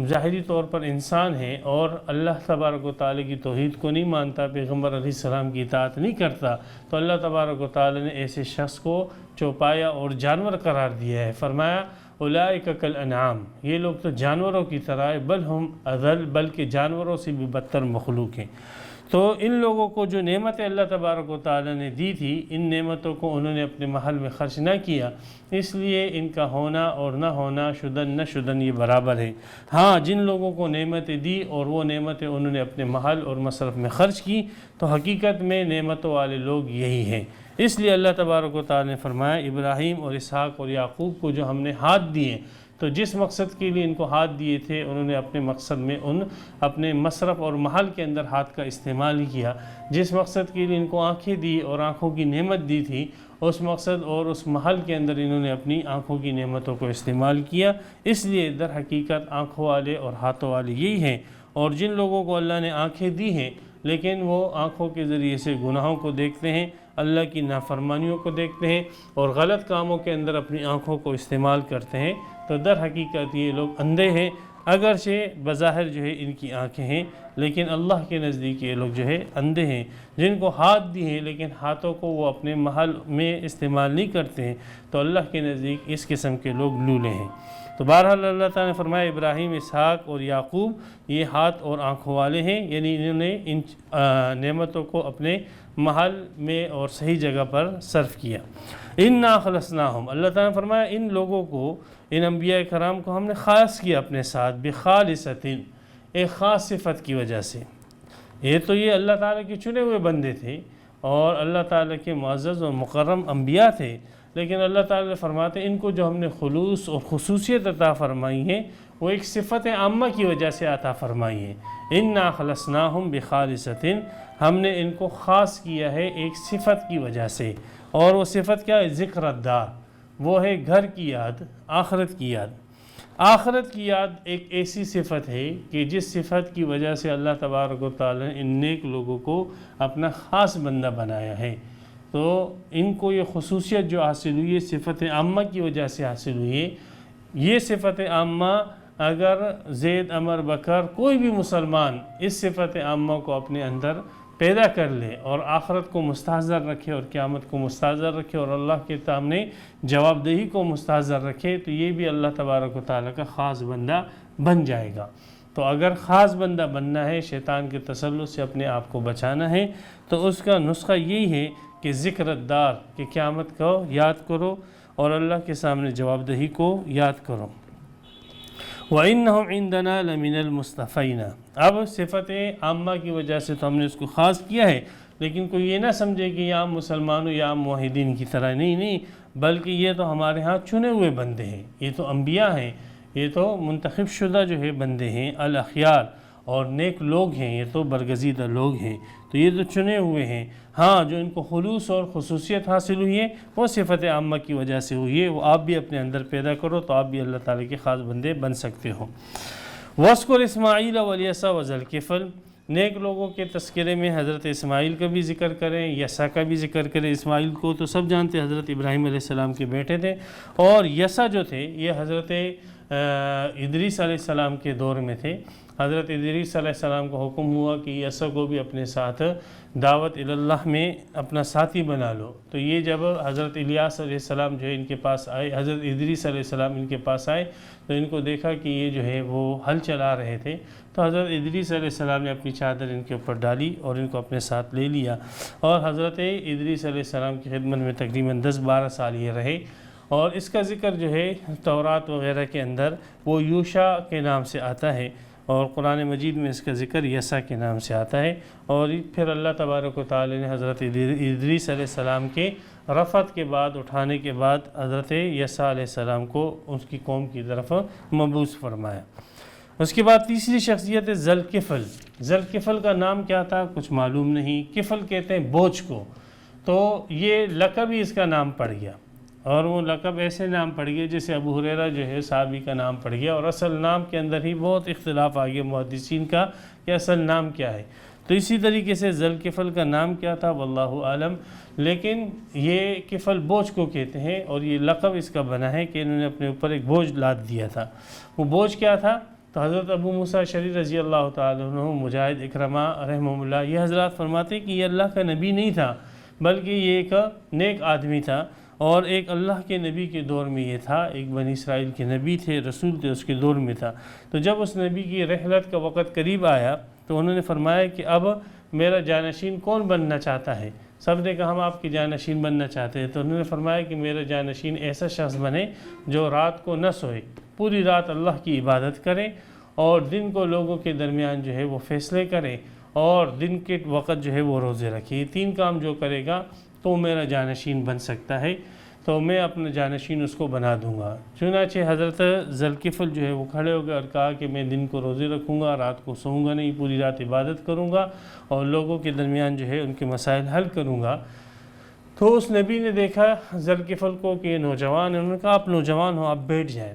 ظاہری طور پر انسان ہے اور اللہ تبارک و تعالیٰ کی توحید کو نہیں مانتا، پیغمبر علیہ السلام کی اطاعت نہیں کرتا، تو اللہ تبارک و تعالیٰ نے ایسے شخص کو چوپایا اور جانور قرار دیا ہے. فرمایا اولئک کالانعام، یہ لوگ تو جانوروں کی طرح ہے، بل ہم اضل، بلکہ جانوروں سے بھی بدتر مخلوق ہیں. تو ان لوگوں کو جو نعمتیں اللہ تبارک و تعالیٰ نے دی تھی، ان نعمتوں کو انہوں نے اپنے محل میں خرچ نہ کیا، اس لیے ان کا ہونا اور نہ ہونا، شدن نہ شدن، یہ برابر ہے. ہاں، جن لوگوں کو نعمتیں دی اور وہ نعمتیں انہوں نے اپنے محل اور مصرف میں خرچ کی تو حقیقت میں نعمتوں والے لوگ یہی ہیں. اس لیے اللہ تبارک و تعالیٰ نے فرمایا ابراہیم اور اسحاق اور یعقوب کو جو ہم نے ہاتھ دیے، تو جس مقصد کے لیے ان کو ہاتھ دیے تھے انہوں نے اپنے مقصد میں اپنے مصرف اور محل کے اندر ہاتھ کا استعمال کیا. جس مقصد کے لیے ان کو آنکھیں دی اور آنکھوں کی نعمت دی تھی، اس مقصد اور اس محل کے اندر انہوں نے اپنی آنکھوں کی نعمتوں کو استعمال کیا. اس لیے در حقیقت آنکھوں والے اور ہاتھوں والے یہی ہیں. اور جن لوگوں کو اللہ نے آنکھیں دی ہیں لیکن وہ آنکھوں کے ذریعے سے گناہوں کو دیکھتے ہیں، اللہ کی نافرمانیوں کو دیکھتے ہیں اور غلط کاموں کے اندر اپنی آنکھوں کو استعمال کرتے ہیں، تو در حقیقت یہ لوگ اندھے ہیں. اگرچہ بظاہر جو ہے ان کی آنکھیں ہیں لیکن اللہ کے نزدیک یہ لوگ جو ہے اندھے ہیں. جن کو ہاتھ دی ہیں لیکن ہاتھوں کو وہ اپنے محل میں استعمال نہیں کرتے ہیں، تو اللہ کے نزدیک اس قسم کے لوگ لولے ہیں. تو بہرحال اللہ تعالیٰ نے فرمایا ابراہیم، اسحاق اور یعقوب یہ ہاتھ اور آنکھوں والے ہیں، یعنی انہوں نے ان نعمتوں کو اپنے محل میں اور صحیح جگہ پر صرف کیا. انا خلصناہم، اللہ تعالیٰ نے فرمایا ان لوگوں کو، ان انبیاء کرام کو ہم نے خاص کیا اپنے ساتھ، بخالصۃ، ایک خاص صفت کی وجہ سے. یہ اللہ تعالیٰ کے چنے ہوئے بندے تھے اور اللہ تعالیٰ کے معزز اور مکرم انبیاء تھے، لیکن اللہ تعالیٰ فرماتے ہیں ان کو جو ہم نے خلوص اور خصوصیت عطا فرمائی ہے وہ ایک صفت عامہ کی وجہ سے عطا فرمائی ہے. انا خلصناہم بخالصۃ، ہم نے ان کو خاص کیا ہے ایک صفت کی وجہ سے، اور وہ صفت کیا ہے؟ ذکر الدار، وہ ہے گھر کی یاد، آخرت کی یاد. آخرت کی یاد ایک ایسی صفت ہے کہ جس صفت کی وجہ سے اللہ تبارک و تعالی نے ان نیک لوگوں کو اپنا خاص بندہ بنایا ہے۔ تو ان کو یہ خصوصیت جو حاصل ہوئی ہے صفت عامہ کی وجہ سے حاصل ہوئی ہے۔ یہ صفت عامہ اگر زید، عمر، بکر کوئی بھی مسلمان اس صفت عامہ کو اپنے اندر پیدا کر لے اور آخرت کو مستحضر رکھے اور قیامت کو مستحضر رکھے اور اللہ کے سامنے جواب دہی کو مستحضر رکھے، تو یہ بھی اللہ تبارک و تعالیٰ کا خاص بندہ بن جائے گا۔ تو اگر خاص بندہ بننا ہے، شیطان کے تسلط سے اپنے آپ کو بچانا ہے، تو اس کا نسخہ یہی ہے کہ ذکر دار کہ قیامت کو یاد کرو اور اللہ کے سامنے جواب دہی کو یاد کرو۔ وَإِنَّهُمْ عِنْدَنَا لَمِنَ الْمُصْطَفَيْنَ۔ اب صفت عامہ کی وجہ سے تو ہم نے اس کو خاص کیا ہے، لیکن کوئی یہ نہ سمجھے کہ یہ عام مسلمانوں یا عام موحدین کی طرح نہیں، بلکہ یہ تو ہمارے ہاں چنے ہوئے بندے ہیں، یہ تو انبیاء ہیں، یہ تو منتخب شدہ جو ہے بندے ہیں، الاخیار اور نیک لوگ ہیں، یہ تو برگزیدہ لوگ ہیں، تو یہ تو چنے ہوئے ہیں۔ ہاں، جو ان کو خلوص اور خصوصیت حاصل ہوئی ہے وہ صفت عامہ کی وجہ سے ہوئی ہے، وہ آپ بھی اپنے اندر پیدا کرو تو آپ بھی اللہ تعالیٰ کے خاص بندے بن سکتے ہو۔ وَاذْكُرْ إِسْمَاعِيلَ وَالْيَسَعَ وَذَا الْكِفْلِ۔ نیک لوگوں کے تذکرے میں حضرت اسماعیل کا بھی ذکر کریں، یسع کا بھی ذکر کریں۔ اسماعیل کو تو سب جانتے ہیں، حضرت ابراہیم علیہ السلام کے بیٹے تھے، اور یسع جو تھے یہ حضرت ادریس علیہ السلام کے دور میں تھے۔ حضرت ادریس علیہ السلام کو حکم ہوا کہ یسع کو بھی اپنے ساتھ دعوت اللہ میں اپنا ساتھی بنا لو۔ تو یہ جب حضرت الیاس علیہ السلام جو ہے ان کے پاس آئے، حضرت ادریس علیہ السلام ان کے پاس آئے تو ان کو دیکھا کہ یہ جو ہے وہ ہل چلا رہے تھے، تو حضرت ادریس علیہ السلام نے اپنی چادر ان کے اوپر ڈالی اور ان کو اپنے ساتھ لے لیا، اور حضرت ادریس علیہ السلام کی خدمت میں تقریباً 10-12 سال یہ رہے۔ اور اس کا ذکر جو ہے تورات وغیرہ کے اندر وہ یوشع کے نام سے آتا ہے، اور قرآن مجید میں اس کا ذکر یسع کے نام سے آتا ہے۔ اور پھر اللہ تبارک و تعالی نے حضرت ادریس علیہ السلام کے رفعت کے بعد، اٹھانے کے بعد، حضرت یسع علیہ السلام کو اس کی قوم کی طرف مبعوث فرمایا۔ اس کے بعد تیسری شخصیت ہے ذوالکفل۔ ذوالکفل کا نام کیا تھا کچھ معلوم نہیں، کفل کہتے ہیں بوجھ کو، تو یہ لقب ہی اس کا نام پڑ گیا، اور وہ لقب ایسے نام پڑ گیا جیسے ابو ہریرہ جو ہے صحابی کا نام پڑ گیا، اور اصل نام کے اندر ہی بہت اختلاف آ گیا محدثین کا کہ اصل نام کیا ہے۔ تو اسی طریقے سے ذوالکفل کا نام کیا تھا واللہ عالم، لیکن یہ کفل بوجھ کو کہتے ہیں، اور یہ لقب اس کا بنا ہے کہ انہوں نے اپنے اوپر ایک بوجھ لاد دیا تھا۔ وہ بوجھ کیا تھا؟ تو حضرت ابو موسیٰ اشعری رضی اللہ تعالیٰ عنہ، مجاہد، اکرمہ رحمہ اللہ، یہ حضرات فرماتے ہیں کہ یہ اللہ کا نبی نہیں تھا، بلکہ یہ ایک نیک آدمی تھا، اور ایک اللہ کے نبی کے دور میں یہ تھا، ایک بنی اسرائیل کے نبی تھے، رسول تھے، اس کے دور میں تھا۔ تو جب اس نبی کی رحلت کا وقت قریب آیا تو انہوں نے فرمایا کہ اب میرا جانشین کون بننا چاہتا ہے؟ سب نے کہا ہم آپ کے جانشین بننا چاہتے ہیں۔ تو انہوں نے فرمایا کہ میرا جانشین ایسا شخص بنے جو رات کو نہ سوئے، پوری رات اللہ کی عبادت کرے، اور دن کو لوگوں کے درمیان جو ہے وہ فیصلے کرے، اور دن کے وقت جو ہے وہ روزے رکھے۔ یہ 3 کام جو کرے گا تو میرا جانشین بن سکتا ہے، تو میں اپنا جانشین اس کو بنا دوں گا۔ چنانچہ حضرت ذوالکفل جو ہے وہ کھڑے ہو گئے اور کہا کہ میں دن کو روزے رکھوں گا، رات کو سوؤں گا نہیں، پوری رات عبادت کروں گا، اور لوگوں کے درمیان جو ہے ان کے مسائل حل کروں گا۔ تو اس نبی نے دیکھا ذوالکفل کو کہ یہ نوجوان ہے، انہوں نے کہا آپ نوجوان ہو، آپ بیٹھ جائیں۔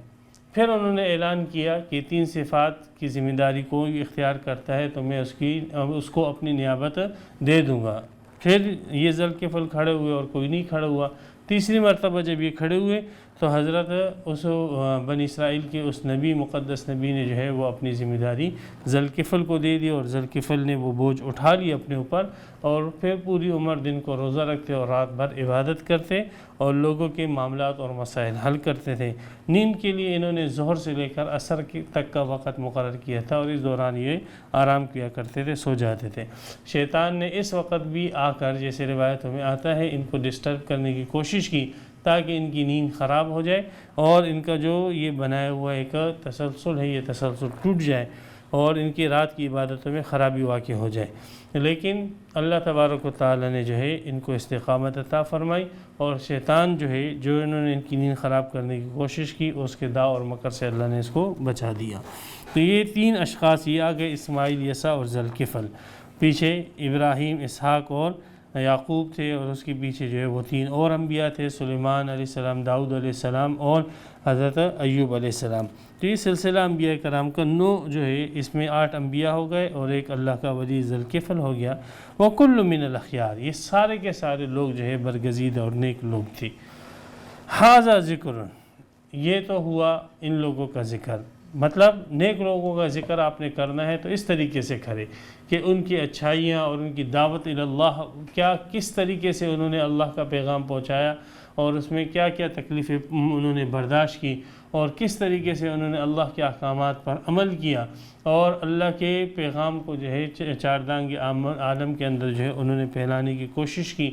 پھر انہوں نے اعلان کیا کہ 3 صفات کی ذمہ داری کوئی اختیار کرتا ہے تو میں اس کو اپنی نیابت دے دوں گا۔ پھر یہ ذوالکفل کھڑے ہوئے اور کوئی نہیں کھڑا ہوا۔ تیسری مرتبہ جب یہ کھڑے ہوئے تو حضرت اس بنی اسرائیل کے اس نبی، مقدس نبی نے جو ہے وہ اپنی ذمہ داری ذوالکفل کو دے دی، اور ذوالکفل نے وہ بوجھ اٹھا لی اپنے اوپر، اور پھر پوری عمر دن کو روزہ رکھتے اور رات بھر عبادت کرتے اور لوگوں کے معاملات اور مسائل حل کرتے تھے۔ نیند کے لیے انہوں نے ظہر سے لے کر عصر تک کا وقت مقرر کیا تھا، اور اس دوران یہ آرام کیا کرتے تھے، سو جاتے تھے۔ شیطان نے اس وقت بھی آ کر، جیسے روایتوں میں آتا ہے، ان کو ڈسٹرب کرنے کی کوشش کی تاکہ ان کی نیند خراب ہو جائے، اور ان کا جو یہ بنایا ہوا ایک تسلسل ہے یہ تسلسل ٹوٹ جائے، اور ان کی رات کی عبادتوں میں خرابی واقع ہو جائے۔ لیکن اللہ تبارک و تعالی نے جو ہے ان کو استقامت عطا فرمائی، اور شیطان جو ہے جو انہوں نے ان کی نیند خراب کرنے کی کوشش کی، اس کے داؤ اور مکر سے اللہ نے اس کو بچا دیا۔ تو یہ 3 اشخاص یہ آ گئے، اسماعیل، یسع اور ذوالکفل۔ پیچھے ابراہیم، اسحاق اور یعقوب تھے، اور اس کے پیچھے جو ہے وہ 3 اور انبیاء تھے، سلیمان علیہ السلام، داؤد علیہ السلام اور حضرت ایوب علیہ السلام۔ تو یہ سلسلہ انبیاء کرام کا 9 جو ہے، اس میں 8 انبیاء ہو گئے اور ایک اللہ کا ولی ذوالکفل ہو گیا۔ وَكُلُّ مِنَ الْأَخْيَارِ، یہ سارے کے سارے لوگ جو ہے برگزید اور نیک لوگ تھے۔ ھذا ذکر، یہ تو ہوا ان لوگوں کا ذکر، مطلب نیک لوگوں کا ذکر آپ نے کرنا ہے تو اس طریقے سے کرے کہ ان کی اچھائیاں اور ان کی دعوت اللہ، کس طریقے سے انہوں نے اللہ کا پیغام پہنچایا اور اس میں کیا کیا تکلیفیں انہوں نے برداشت کی، اور کس طریقے سے انہوں نے اللہ کے احکامات پر عمل کیا، اور اللہ کے پیغام کو جو ہے چاردانگ عالم کے اندر جو ہے انہوں نے پھیلانے کی کوشش کی۔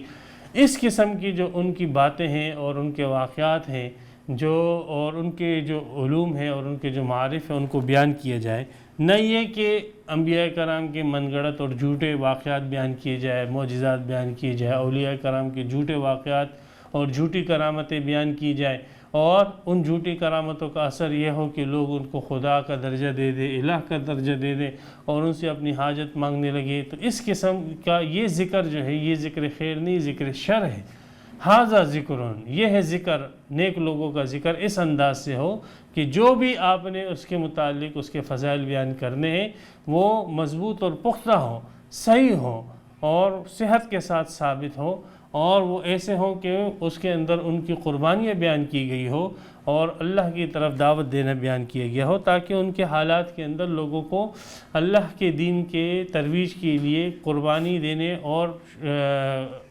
اس قسم کی جو ان کی باتیں ہیں اور ان کے واقعات ہیں اور ان کے جو علوم ہیں اور ان کے جو معارف ہیں، ان کو بیان کیا جائے۔ نہ یہ کہ انبیاء کرام کے من گھڑت اور جھوٹے واقعات بیان کیے جائے، معجزات بیان کیے جائے، اولیاء کرام کے جھوٹے واقعات اور جھوٹی کرامتیں بیان کی جائے، اور ان جھوٹی کرامتوں کا اثر یہ ہو کہ لوگ ان کو خدا کا درجہ دے دے، الہ کا درجہ دے دے اور ان سے اپنی حاجت مانگنے لگے۔ تو اس قسم کا یہ ذکر جو ہے، یہ ذکر خیر نہیں، ذکر شر ہے۔ ھذا ذکرون، یہ ہے ذکر، نیک لوگوں کا ذکر اس انداز سے ہو کہ جو بھی آپ نے اس کے متعلق اس کے فضائل بیان کرنے ہیں وہ مضبوط اور پختہ ہوں، صحیح ہوں اور صحت کے ساتھ ثابت ہو، اور وہ ایسے ہوں کہ اس کے اندر ان کی قربانیاں بیان کی گئی ہو اور اللہ کی طرف دعوت دینا بیان کیا گیا ہو، تاکہ ان کے حالات کے اندر لوگوں کو اللہ کے دین کے ترویج کے لیے قربانی دینے اور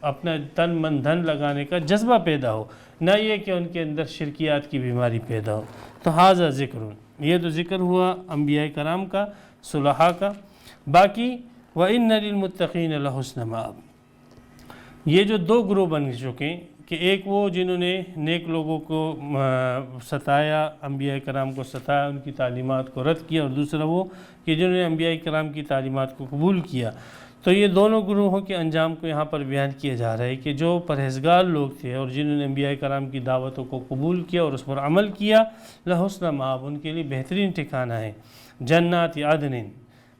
اپنا تن من دھن لگانے کا جذبہ پیدا ہو، نہ یہ کہ ان کے اندر شرکیات کی بیماری پیدا ہو۔ تو ھذا ذکر، یہ تو ذکر ہوا انبیاء کرام کا، صلحاء کا۔ باقی وَإِنَّ لِلْمُتَّقِينَ لَحُسْنَ مَآب، یہ جو 2 گروہ بن چکے کہ ایک وہ جنہوں نے نیک لوگوں کو ستایا، انبیاء کرام کو ستایا، ان کی تعلیمات کو رد کیا، اور دوسرا وہ کہ جنہوں نے انبیاء کرام کی تعلیمات کو قبول کیا۔ تو یہ دونوں گروہوں کے انجام کو یہاں پر بیان کیا جا رہا ہے کہ جو پرہیزگار لوگ تھے اور جنہوں نے انبیاء کرام کی دعوتوں کو قبول کیا اور اس پر عمل کیا، لحسن مآب، ان کے لیے بہترین ٹھکانہ ہے۔ جنات عدن،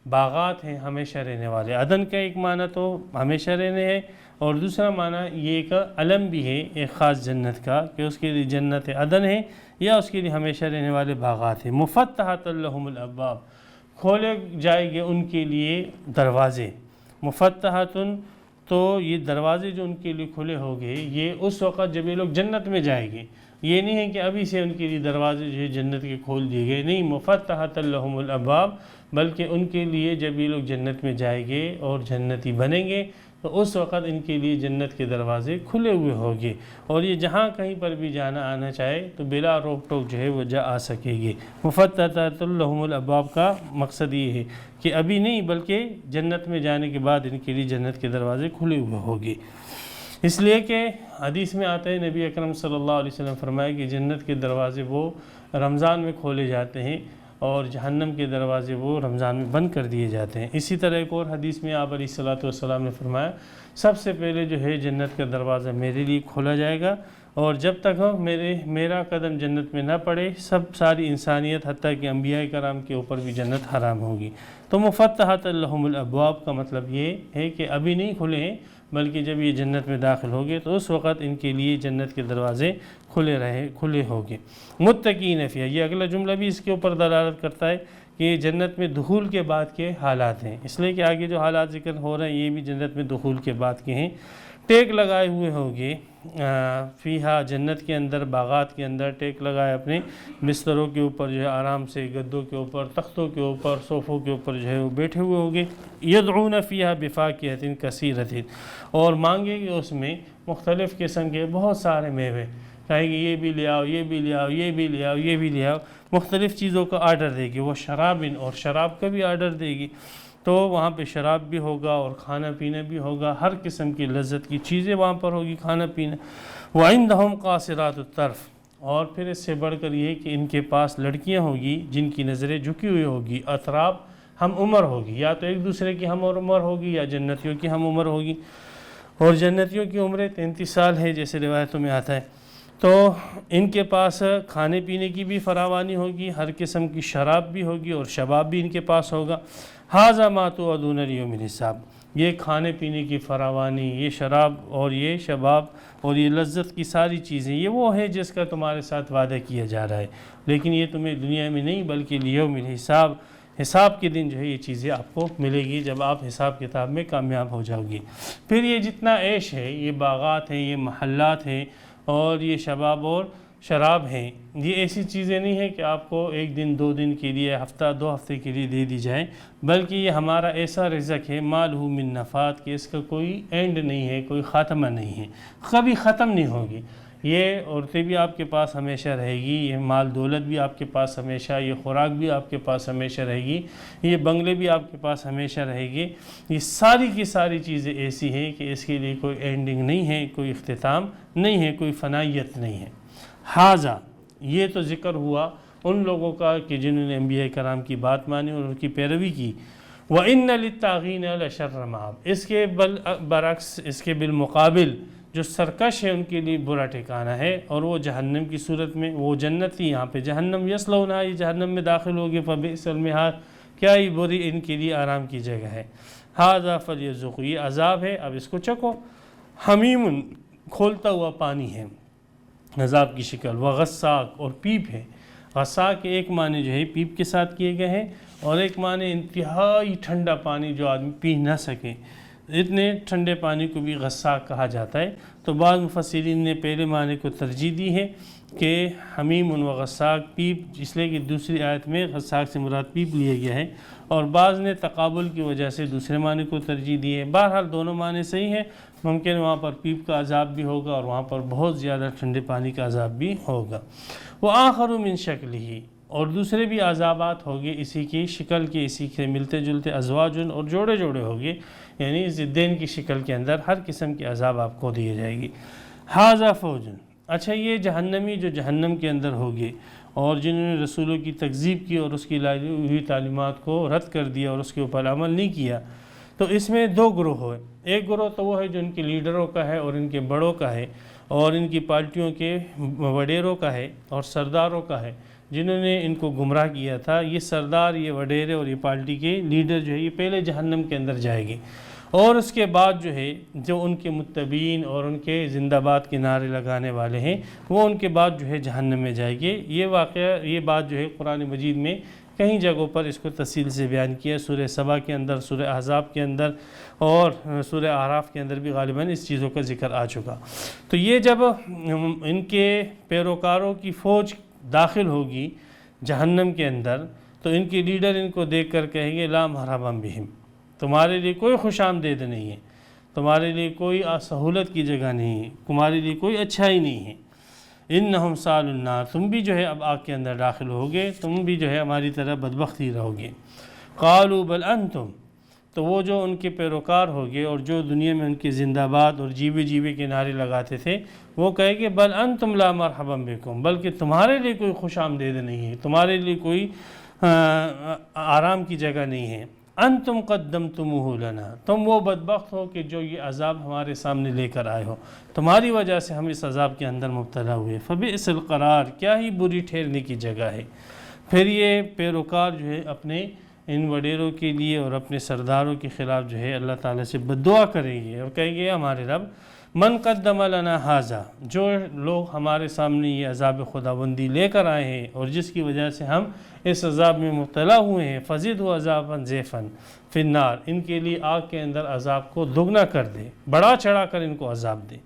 باغات ہیں ہمیشہ رہنے والے۔ عدن کا ایک معنی تو ہمیشہ رہنے ہے، اور دوسرا معنی یہ ایک علم بھی ہے ایک خاص جنت کا کہ اس کے لیے جنت عدن ہے یا اس کے لیے ہمیشہ رہنے والے باغات ہیں۔ مفتحۃ لہم الابواب، کھولے جائیں گے ان کے لیے دروازے۔ مفتحۃ، تو یہ دروازے جو ان کے لیے کھلے ہوں گے یہ اس وقت جب یہ لوگ جنت میں جائیں گے، یہ نہیں ہے کہ ابھی سے ان کے لیے دروازے جو ہے جنت کے کھول دیے گئے، نہیں، مفتحۃ لہم الابواب، بلکہ ان کے لیے جب یہ لوگ جنت میں جائیں گے اور جنتی بنیں گے تو اس وقت ان کے لیے جنت کے دروازے کھلے ہوئے ہوں گے، اور یہ جہاں کہیں پر بھی جانا آنا چاہے تو بلا روک ٹوک جو ہے وہ جا آ سکے گی۔ مفتحۃ لہم الابواب کا مقصد یہ ہے کہ ابھی نہیں بلکہ جنت میں جانے کے بعد ان کے لیے جنت کے دروازے کھلے ہوئے ہوں گے۔ اس لیے کہ حدیث میں آتا ہے، نبی اکرم صلی اللہ علیہ وسلم فرمایا کہ جنت کے دروازے وہ رمضان میں کھولے جاتے ہیں اور جہنم کے دروازے وہ رمضان میں بند کر دیے جاتے ہیں۔ اسی طرح ایک اور حدیث میں آپ علیہ الصلوۃ والسلام نے فرمایا، سب سے پہلے جو ہے جنت کا دروازہ میرے لیے کھولا جائے گا، اور جب تک میرا قدم جنت میں نہ پڑے ساری انسانیت حتیٰ کہ انبیاء کرام کے اوپر بھی جنت حرام ہوگی۔ تو مفتحۃ لہم الابواب کا مطلب یہ ہے کہ ابھی نہیں کھلے ہیں، بلکہ جب یہ جنت میں داخل ہوگے تو اس وقت ان کے لیے جنت کے دروازے کھلے ہوگے۔ متقین فیہا، یہ اگلا جملہ بھی اس کے اوپر دلالت کرتا ہے کہ یہ جنت میں دخول کے بعد کے حالات ہیں، اس لیے کہ آگے جو حالات ذکر ہو رہے ہیں یہ بھی جنت میں دخول کے بعد کے ہیں۔ ٹیک لگائے ہوئے ہوں گے فیہا، جنت کے اندر، باغات کے اندر ٹیک لگائے اپنے بستروں کے اوپر جو ہے آرام سے، گدوں کے اوپر، تختوں کے اوپر، صوفوں کے اوپر جو ہے وہ بیٹھے ہوئے ہوں گے۔ یدعون فیہا بفاکہۃ کثیرۃ، اور مانگے گے اس میں مختلف قسم کے بہت سارے میوے، کہیں گے یہ بھی لے آؤ، یہ بھی لے آؤ، یہ بھی لے آؤ، یہ بھی لے آؤ، مختلف چیزوں کا آرڈر دے گی۔ وہ شرابن، اور شراب کا بھی آرڈر دے گی، تو وہاں پہ شراب بھی ہوگا اور کھانا پینا بھی ہوگا، ہر قسم کی لذت کی چیزیں وہاں پر ہوگی، کھانا پینا۔ وعندہم قاصرات الطرف، اور پھر اس سے بڑھ کر یہ کہ ان کے پاس لڑکیاں ہوگی جن کی نظریں جھکی ہوئی ہوگی، اطراف ہم عمر ہوگی، یا تو ایک دوسرے کی ہم عمر ہوگی یا جنتیوں کی ہم عمر ہوگی، اور جنتیوں کی عمریں 33 سال ہے جیسے روایتوں میں آتا ہے۔ تو ان کے پاس کھانے پینے کی بھی فراوانی ہوگی، ہر قسم کی شراب بھی ہوگی اور شباب بھی ان کے پاس ہوگا۔ ھذا ما توعدون لیوم الحساب، یہ کھانے پینے کی فراوانی، یہ شراب اور یہ شباب اور یہ لذت کی ساری چیزیں، یہ وہ ہے جس کا تمہارے ساتھ وعدہ کیا جا رہا ہے، لیکن یہ تمہیں دنیا میں نہیں بلکہ لیوم الحساب، حساب کے دن جو ہے یہ چیزیں آپ کو ملے گی جب آپ حساب کتاب میں کامیاب ہو جاؤ گی۔ پھر یہ جتنا عیش ہے، یہ باغات ہیں، یہ محلات ہیں اور یہ شباب اور شراب ہیں، یہ ایسی چیزیں نہیں ہیں کہ آپ کو ایک دن 2 دن کے لیے، ہفتہ 2 ہفتے کے لیے دے دی جائیں، بلکہ یہ ہمارا ایسا رزق ہے مالہ من نفاد کہ اس کا کوئی اینڈ نہیں ہے، کوئی خاتمہ نہیں ہے، کبھی ختم نہیں ہوگی۔ یہ عورتیں بھی آپ کے پاس ہمیشہ رہے گی، یہ مال دولت بھی آپ کے پاس ہمیشہ، یہ خوراک بھی آپ کے پاس ہمیشہ رہے گی، یہ بنگلے بھی آپ کے پاس ہمیشہ رہے گی۔ یہ ساری کی ساری چیزیں ایسی ہیں کہ اس کے لیے کوئی اینڈنگ نہیں ہے، کوئی اختتام نہیں ہے، کوئی فنائیت نہیں ہے۔ حاذا، یہ تو ذکر ہوا ان لوگوں کا کہ جنہوں نے انبیاء کرام کی بات مانی اور ان کی پیروی کی۔ وَإِنَّ لِلطَّاغِينَ لَشَرَّ مَآبٍ، اس کے برعکس، اس کے بالمقابل جو سرکش ہے ان کے لیے برا ٹھکانہ ہے، اور وہ جہنم کی صورت میں، وہ جنت تھی یہاں پہ جہنم، یصلونہا، یہ جہنم میں داخل ہوگے، فبئس المہاد، کیا ہی بری ان کے لیے آرام کی جگہ ہے۔ ھذا فلیذوقوا، یہ عذاب ہے، اب اس کو چکھو۔ حمیم، کھولتا ہوا پانی ہے عذاب کی شکل، وغساق، اور پیپ ہے۔ غساق کے ایک معنی جو ہے پیپ کے ساتھ کیے گئے ہیں، اور ایک معنی انتہائی ٹھنڈا پانی جو آدمی پی نہ سکے، اتنے ٹھنڈے پانی کو بھی غساق کہا جاتا ہے۔ تو بعض مفسرین نے پہلے معنی کو ترجیح دی ہے کہ حمیم و غساق پیپ، اس لیے کہ دوسری آیت میں غساق سے مراد پیپ لیا گیا ہے، اور بعض نے تقابل کی وجہ سے دوسرے معنی کو ترجیح دی ہے۔ بہرحال دونوں معنی صحیح ہیں، ممکن وہاں پر پیپ کا عذاب بھی ہوگا اور وہاں پر بہت زیادہ ٹھنڈے پانی کا عذاب بھی ہوگا۔ وآخر من شکلہ، اور دوسرے بھی عذابات ہوگے اسی کی شکل کے، اسی سے ملتے جلتے، ازواجن، اور جوڑے جوڑے ہوگے، یعنی ضدین کی شکل کے اندر ہر قسم کے عذاب آپ کو دیے جائے گی۔ ھذا فوجن، اچھا یہ جہنمی جو جہنم کے اندر ہوگے اور جنہوں نے رسولوں کی تکذیب کی اور اس کی لائی ہوئی تعلیمات کو رد کر دیا اور اس کے اوپر عمل نہیں کیا، تو اس میں 2 گروہ ہوئے۔ ایک گروہ تو وہ ہے جو ان کے لیڈروں کا ہے اور ان کے بڑوں کا ہے اور ان کی پارٹیوں کے وڈیروں کا ہے اور سرداروں کا ہے، جنہوں نے ان کو گمراہ کیا تھا۔ یہ سردار، یہ وڈیرے اور یہ پارٹی کے لیڈر جو ہے یہ پہلے جہنم کے اندر جائے گی، اور اس کے بعد جو ہے جو ان کے متبعین اور ان کے زندہ باد کے نعرے لگانے والے ہیں وہ ان کے بعد جو ہے جہنم میں جائے گے۔ یہ واقعہ، یہ بات جو ہے قرآن مجید میں کئی جگہوں پر اس کو تفصیل سے بیان کیا، سورہ سبا کے اندر، سورہ احزاب کے اندر اور سورہ اعراف کے اندر بھی غالباً اس چیزوں کا ذکر آ چکا۔ تو یہ جب ان کے پیروکاروں کی فوج داخل ہوگی جہنم کے اندر تو ان کے لیڈر ان کو دیکھ کر کہیں گے لا مرحبا بہم، تمہارے لیے کوئی خوش آمدید نہیں ہے، تمہارے لیے کوئی سہولت کی جگہ نہیں ہے، تمہارے لیے کوئی اچھائی نہیں ہے۔ انہم سال النار، تم بھی جو ہے اب آگ کے اندر داخل ہوگے، تم بھی جو ہے ہماری طرح بدبخت ہی رہو گے۔ قالوا بل انتم، تو وہ جو ان کے پیروکار ہوگے اور جو دنیا میں ان کے زندہ باد اور جیوے جیوے کے نعرے لگاتے تھے، وہ کہے کہ بل انتم لا مرحبا بکم، بلکہ تمہارے لیے کوئی خوش آمدید نہیں ہے، تمہارے لیے کوئی آرام کی جگہ نہیں ہے۔ انتم قدمتموہ لنا، تم وہ بدبخت ہو کہ جو یہ عذاب ہمارے سامنے لے کر آئے ہو، تمہاری وجہ سے ہم اس عذاب کے اندر مبتلا ہوئے۔ فبئس القرار، کیا ہی بری ٹھہرنے کی جگہ ہے۔ پھر یہ پیروکار جو ہے اپنے ان وڈیروں کے لیے اور اپنے سرداروں کے خلاف جو ہے اللہ تعالیٰ سے بددعا کریں گے اور کہیں گے ہمارے رب من قدم لنا ھذا، جو لوگ ہمارے سامنے یہ عذاب خداوندی لے کر آئے ہیں اور جس کی وجہ سے ہم اس عذاب میں مبتلا ہوئے ہیں، فزدہ عذابا ضعفا فی النار، ان کے لیے آگ کے اندر عذاب کو دگنا کر دے، بڑھا چڑھا کر ان کو عذاب دے۔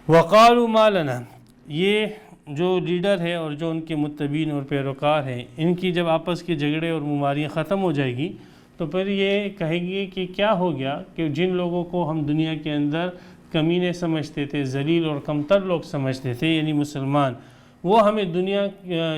وقالوا ما لنا، یہ جو لیڈر ہے اور جو ان کے متبعین اور پیروکار ہیں، ان کی جب آپس کے جھگڑے اور مماریاں ختم ہو جائے گی تو پھر یہ کہیں گے کہ کیا ہو گیا کہ جن لوگوں کو ہم دنیا کے اندر کمینے سمجھتے تھے، ذلیل اور کمتر لوگ سمجھتے تھے، یعنی مسلمان، وہ ہمیں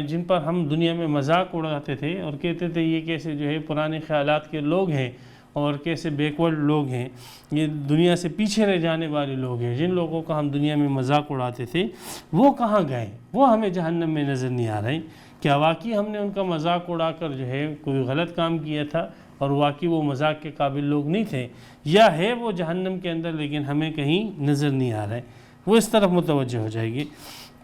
جن پر ہم دنیا میں مذاق اڑاتے تھے اور کہتے تھے یہ کیسے جو ہے پرانے خیالات کے لوگ ہیں اور کیسے بیکورڈ لوگ ہیں، یہ دنیا سے پیچھے رہ جانے والے لوگ ہیں، جن لوگوں کا ہم دنیا میں مذاق اڑاتے تھے وہ کہاں گئے؟ وہ ہمیں جہنم میں نظر نہیں آ رہے۔ کیا واقعی ہم نے ان کا مذاق اڑا کر جو ہے کوئی غلط کام کیا تھا اور واقعی وہ مذاق کے قابل لوگ نہیں تھے، یا ہے وہ جہنم کے اندر لیکن ہمیں کہیں نظر نہیں آ رہے؟ وہ اس طرف متوجہ ہو جائے گی۔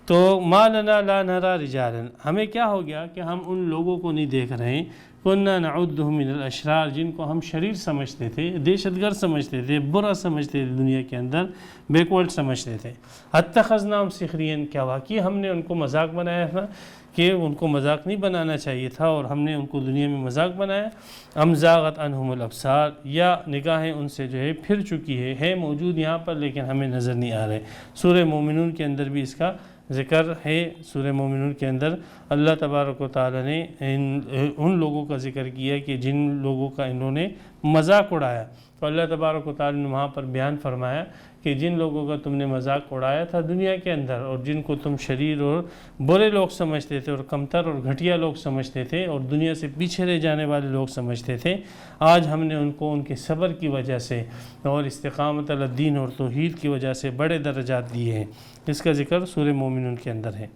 تو ما لنا لا نرى رجالا، ہمیں کیا ہو گیا کہ ہم ان لوگوں کو نہیں دیکھ رہے ہیں کننا نعدہ من الاشرار، جن کو ہم شریر سمجھتے تھے، دہشت گرد سمجھتے تھے، برا سمجھتے تھے، دنیا کے اندر بیکورڈ سمجھتے تھے، اتخذناہم سخرین، کیا واقعی ہم نے ان کو مذاق بنایا تھا کہ ان کو مذاق نہیں بنانا چاہیے تھا اور ہم نے ان کو دنیا میں مذاق بنایا؟ ام زاغت عنہم الابصار، یا نگاہیں ان سے جو ہے پھر چکی ہے موجود یہاں پر لیکن ہمیں نظر نہیں آ رہے۔ سورہ مومنون کے اندر بھی اس کا ذکر ہے۔ سورہ مومنون کے اندر اللہ تبارک و تعالیٰ نے ان لوگوں کا ذکر کیا کہ جن لوگوں کا انہوں نے مذاق اڑایا، تو اللہ تبارک و تعالیٰ نے وہاں پر بیان فرمایا کہ جن لوگوں کا تم نے مذاق اڑایا تھا دنیا کے اندر اور جن کو تم شریر اور برے لوگ سمجھتے تھے اور کمتر اور گھٹیا لوگ سمجھتے تھے اور دنیا سے پیچھے رہ جانے والے لوگ سمجھتے تھے، آج ہم نے ان کو ان کے صبر کی وجہ سے اور استقامت علی الدین اور توحید کی وجہ سے بڑے درجات دیے ہیں۔ اس کا ذکر سورہ مومنون کے اندر ہے۔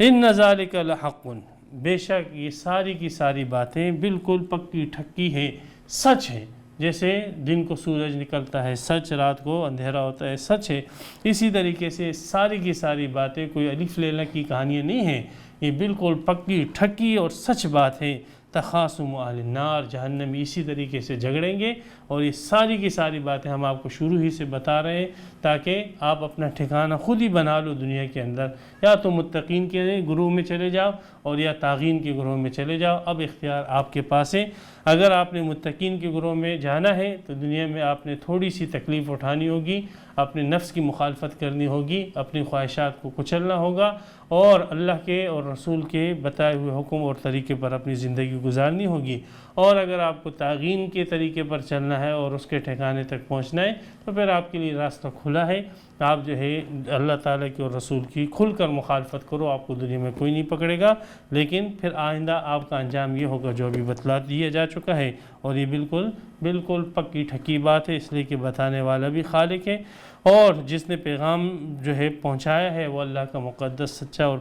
ان ذالک لحق، بے شک یہ ساری کی ساری باتیں بالکل پکی ٹھکی ہیں، سچ ہے۔ جیسے دن کو سورج نکلتا ہے سچ، رات کو اندھیرا ہوتا ہے سچ ہے، اسی طریقے سے ساری کی ساری باتیں کوئی الف لیلا کی کہانیاں نہیں ہیں، یہ بالکل پکی ٹھکی اور سچ بات ہے۔ تخاصم اہل النار، جہنمی اسی طریقے سے جھگڑیں گے، اور یہ ساری کی ساری باتیں ہم آپ کو شروع ہی سے بتا رہے ہیں تاکہ آپ اپنا ٹھکانہ خود ہی بنا لو دنیا کے اندر، یا تو متقین کے گروہ میں چلے جاؤ اور یا طاغین کے گروہ میں چلے جاؤ، اب اختیار آپ کے پاس ہے۔ اگر آپ نے متقین کے گروہ میں جانا ہے تو دنیا میں آپ نے تھوڑی سی تکلیف اٹھانی ہوگی، اپنے نفس کی مخالفت کرنی ہوگی، اپنی خواہشات کو کچلنا ہوگا اور اللہ کے اور رسول کے بتائے ہوئے حکم اور طریقے پر اپنی زندگی گزارنی ہوگی۔ اور اگر آپ کو طاغین کے طریقے پر چلنا ہے اور اس کے ٹھکانے تک پہنچنا ہے تو پھر آپ کے لیے راستہ کھلا ہے، آپ جو ہے اللہ تعالیٰ کی اور رسول کی کھل کر مخالفت کرو، آپ کو دنیا میں کوئی نہیں پکڑے گا، لیکن پھر آئندہ آپ کا انجام یہ ہوگا جو ابھی بتلا دیا جا چکا ہے، اور یہ بالکل پکی ٹھکی بات ہے، اس لیے کہ بتانے والا بھی خالق ہے، اور جس نے پیغام جو ہے پہنچایا ہے وہ اللہ کا مقدس سچا اور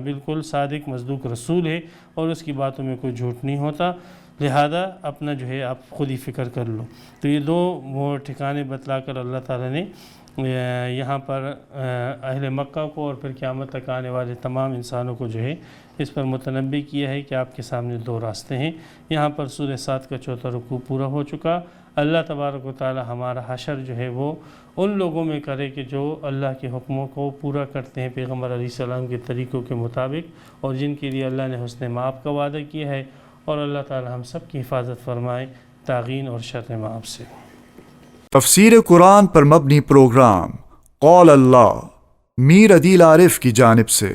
بالکل صادق مصدوق رسول ہے، اور اس کی باتوں میں کوئی جھوٹ نہیں ہوتا، لہذا اپنا جو ہے آپ خود ہی فکر کر لو۔ تو یہ دو وہ ٹھکانے بتلا کر اللہ تعالیٰ نے یہاں پر اہل مکہ کو اور پھر قیامت تک آنے والے تمام انسانوں کو جو ہے اس پر متنبع کیا ہے کہ آپ کے سامنے دو راستے ہیں۔ یہاں پر سورہ 7 کا 4واں رکوع پورا ہو چکا۔ اللہ تبارک و تعالی ہمارا حشر جو ہے وہ ان لوگوں میں کرے کہ جو اللہ کے حکموں کو پورا کرتے ہیں پیغمبر علیہ السلام کے طریقوں کے مطابق، اور جن کے لیے اللہ نے حسن معاف کا وعدہ کیا ہے، اور اللہ تعالی ہم سب کی حفاظت فرمائے طاغین اور شر معاف سے۔ تفسیر قرآن پر مبنی پروگرام قول اللہ میر عدیل عارف کی جانب سے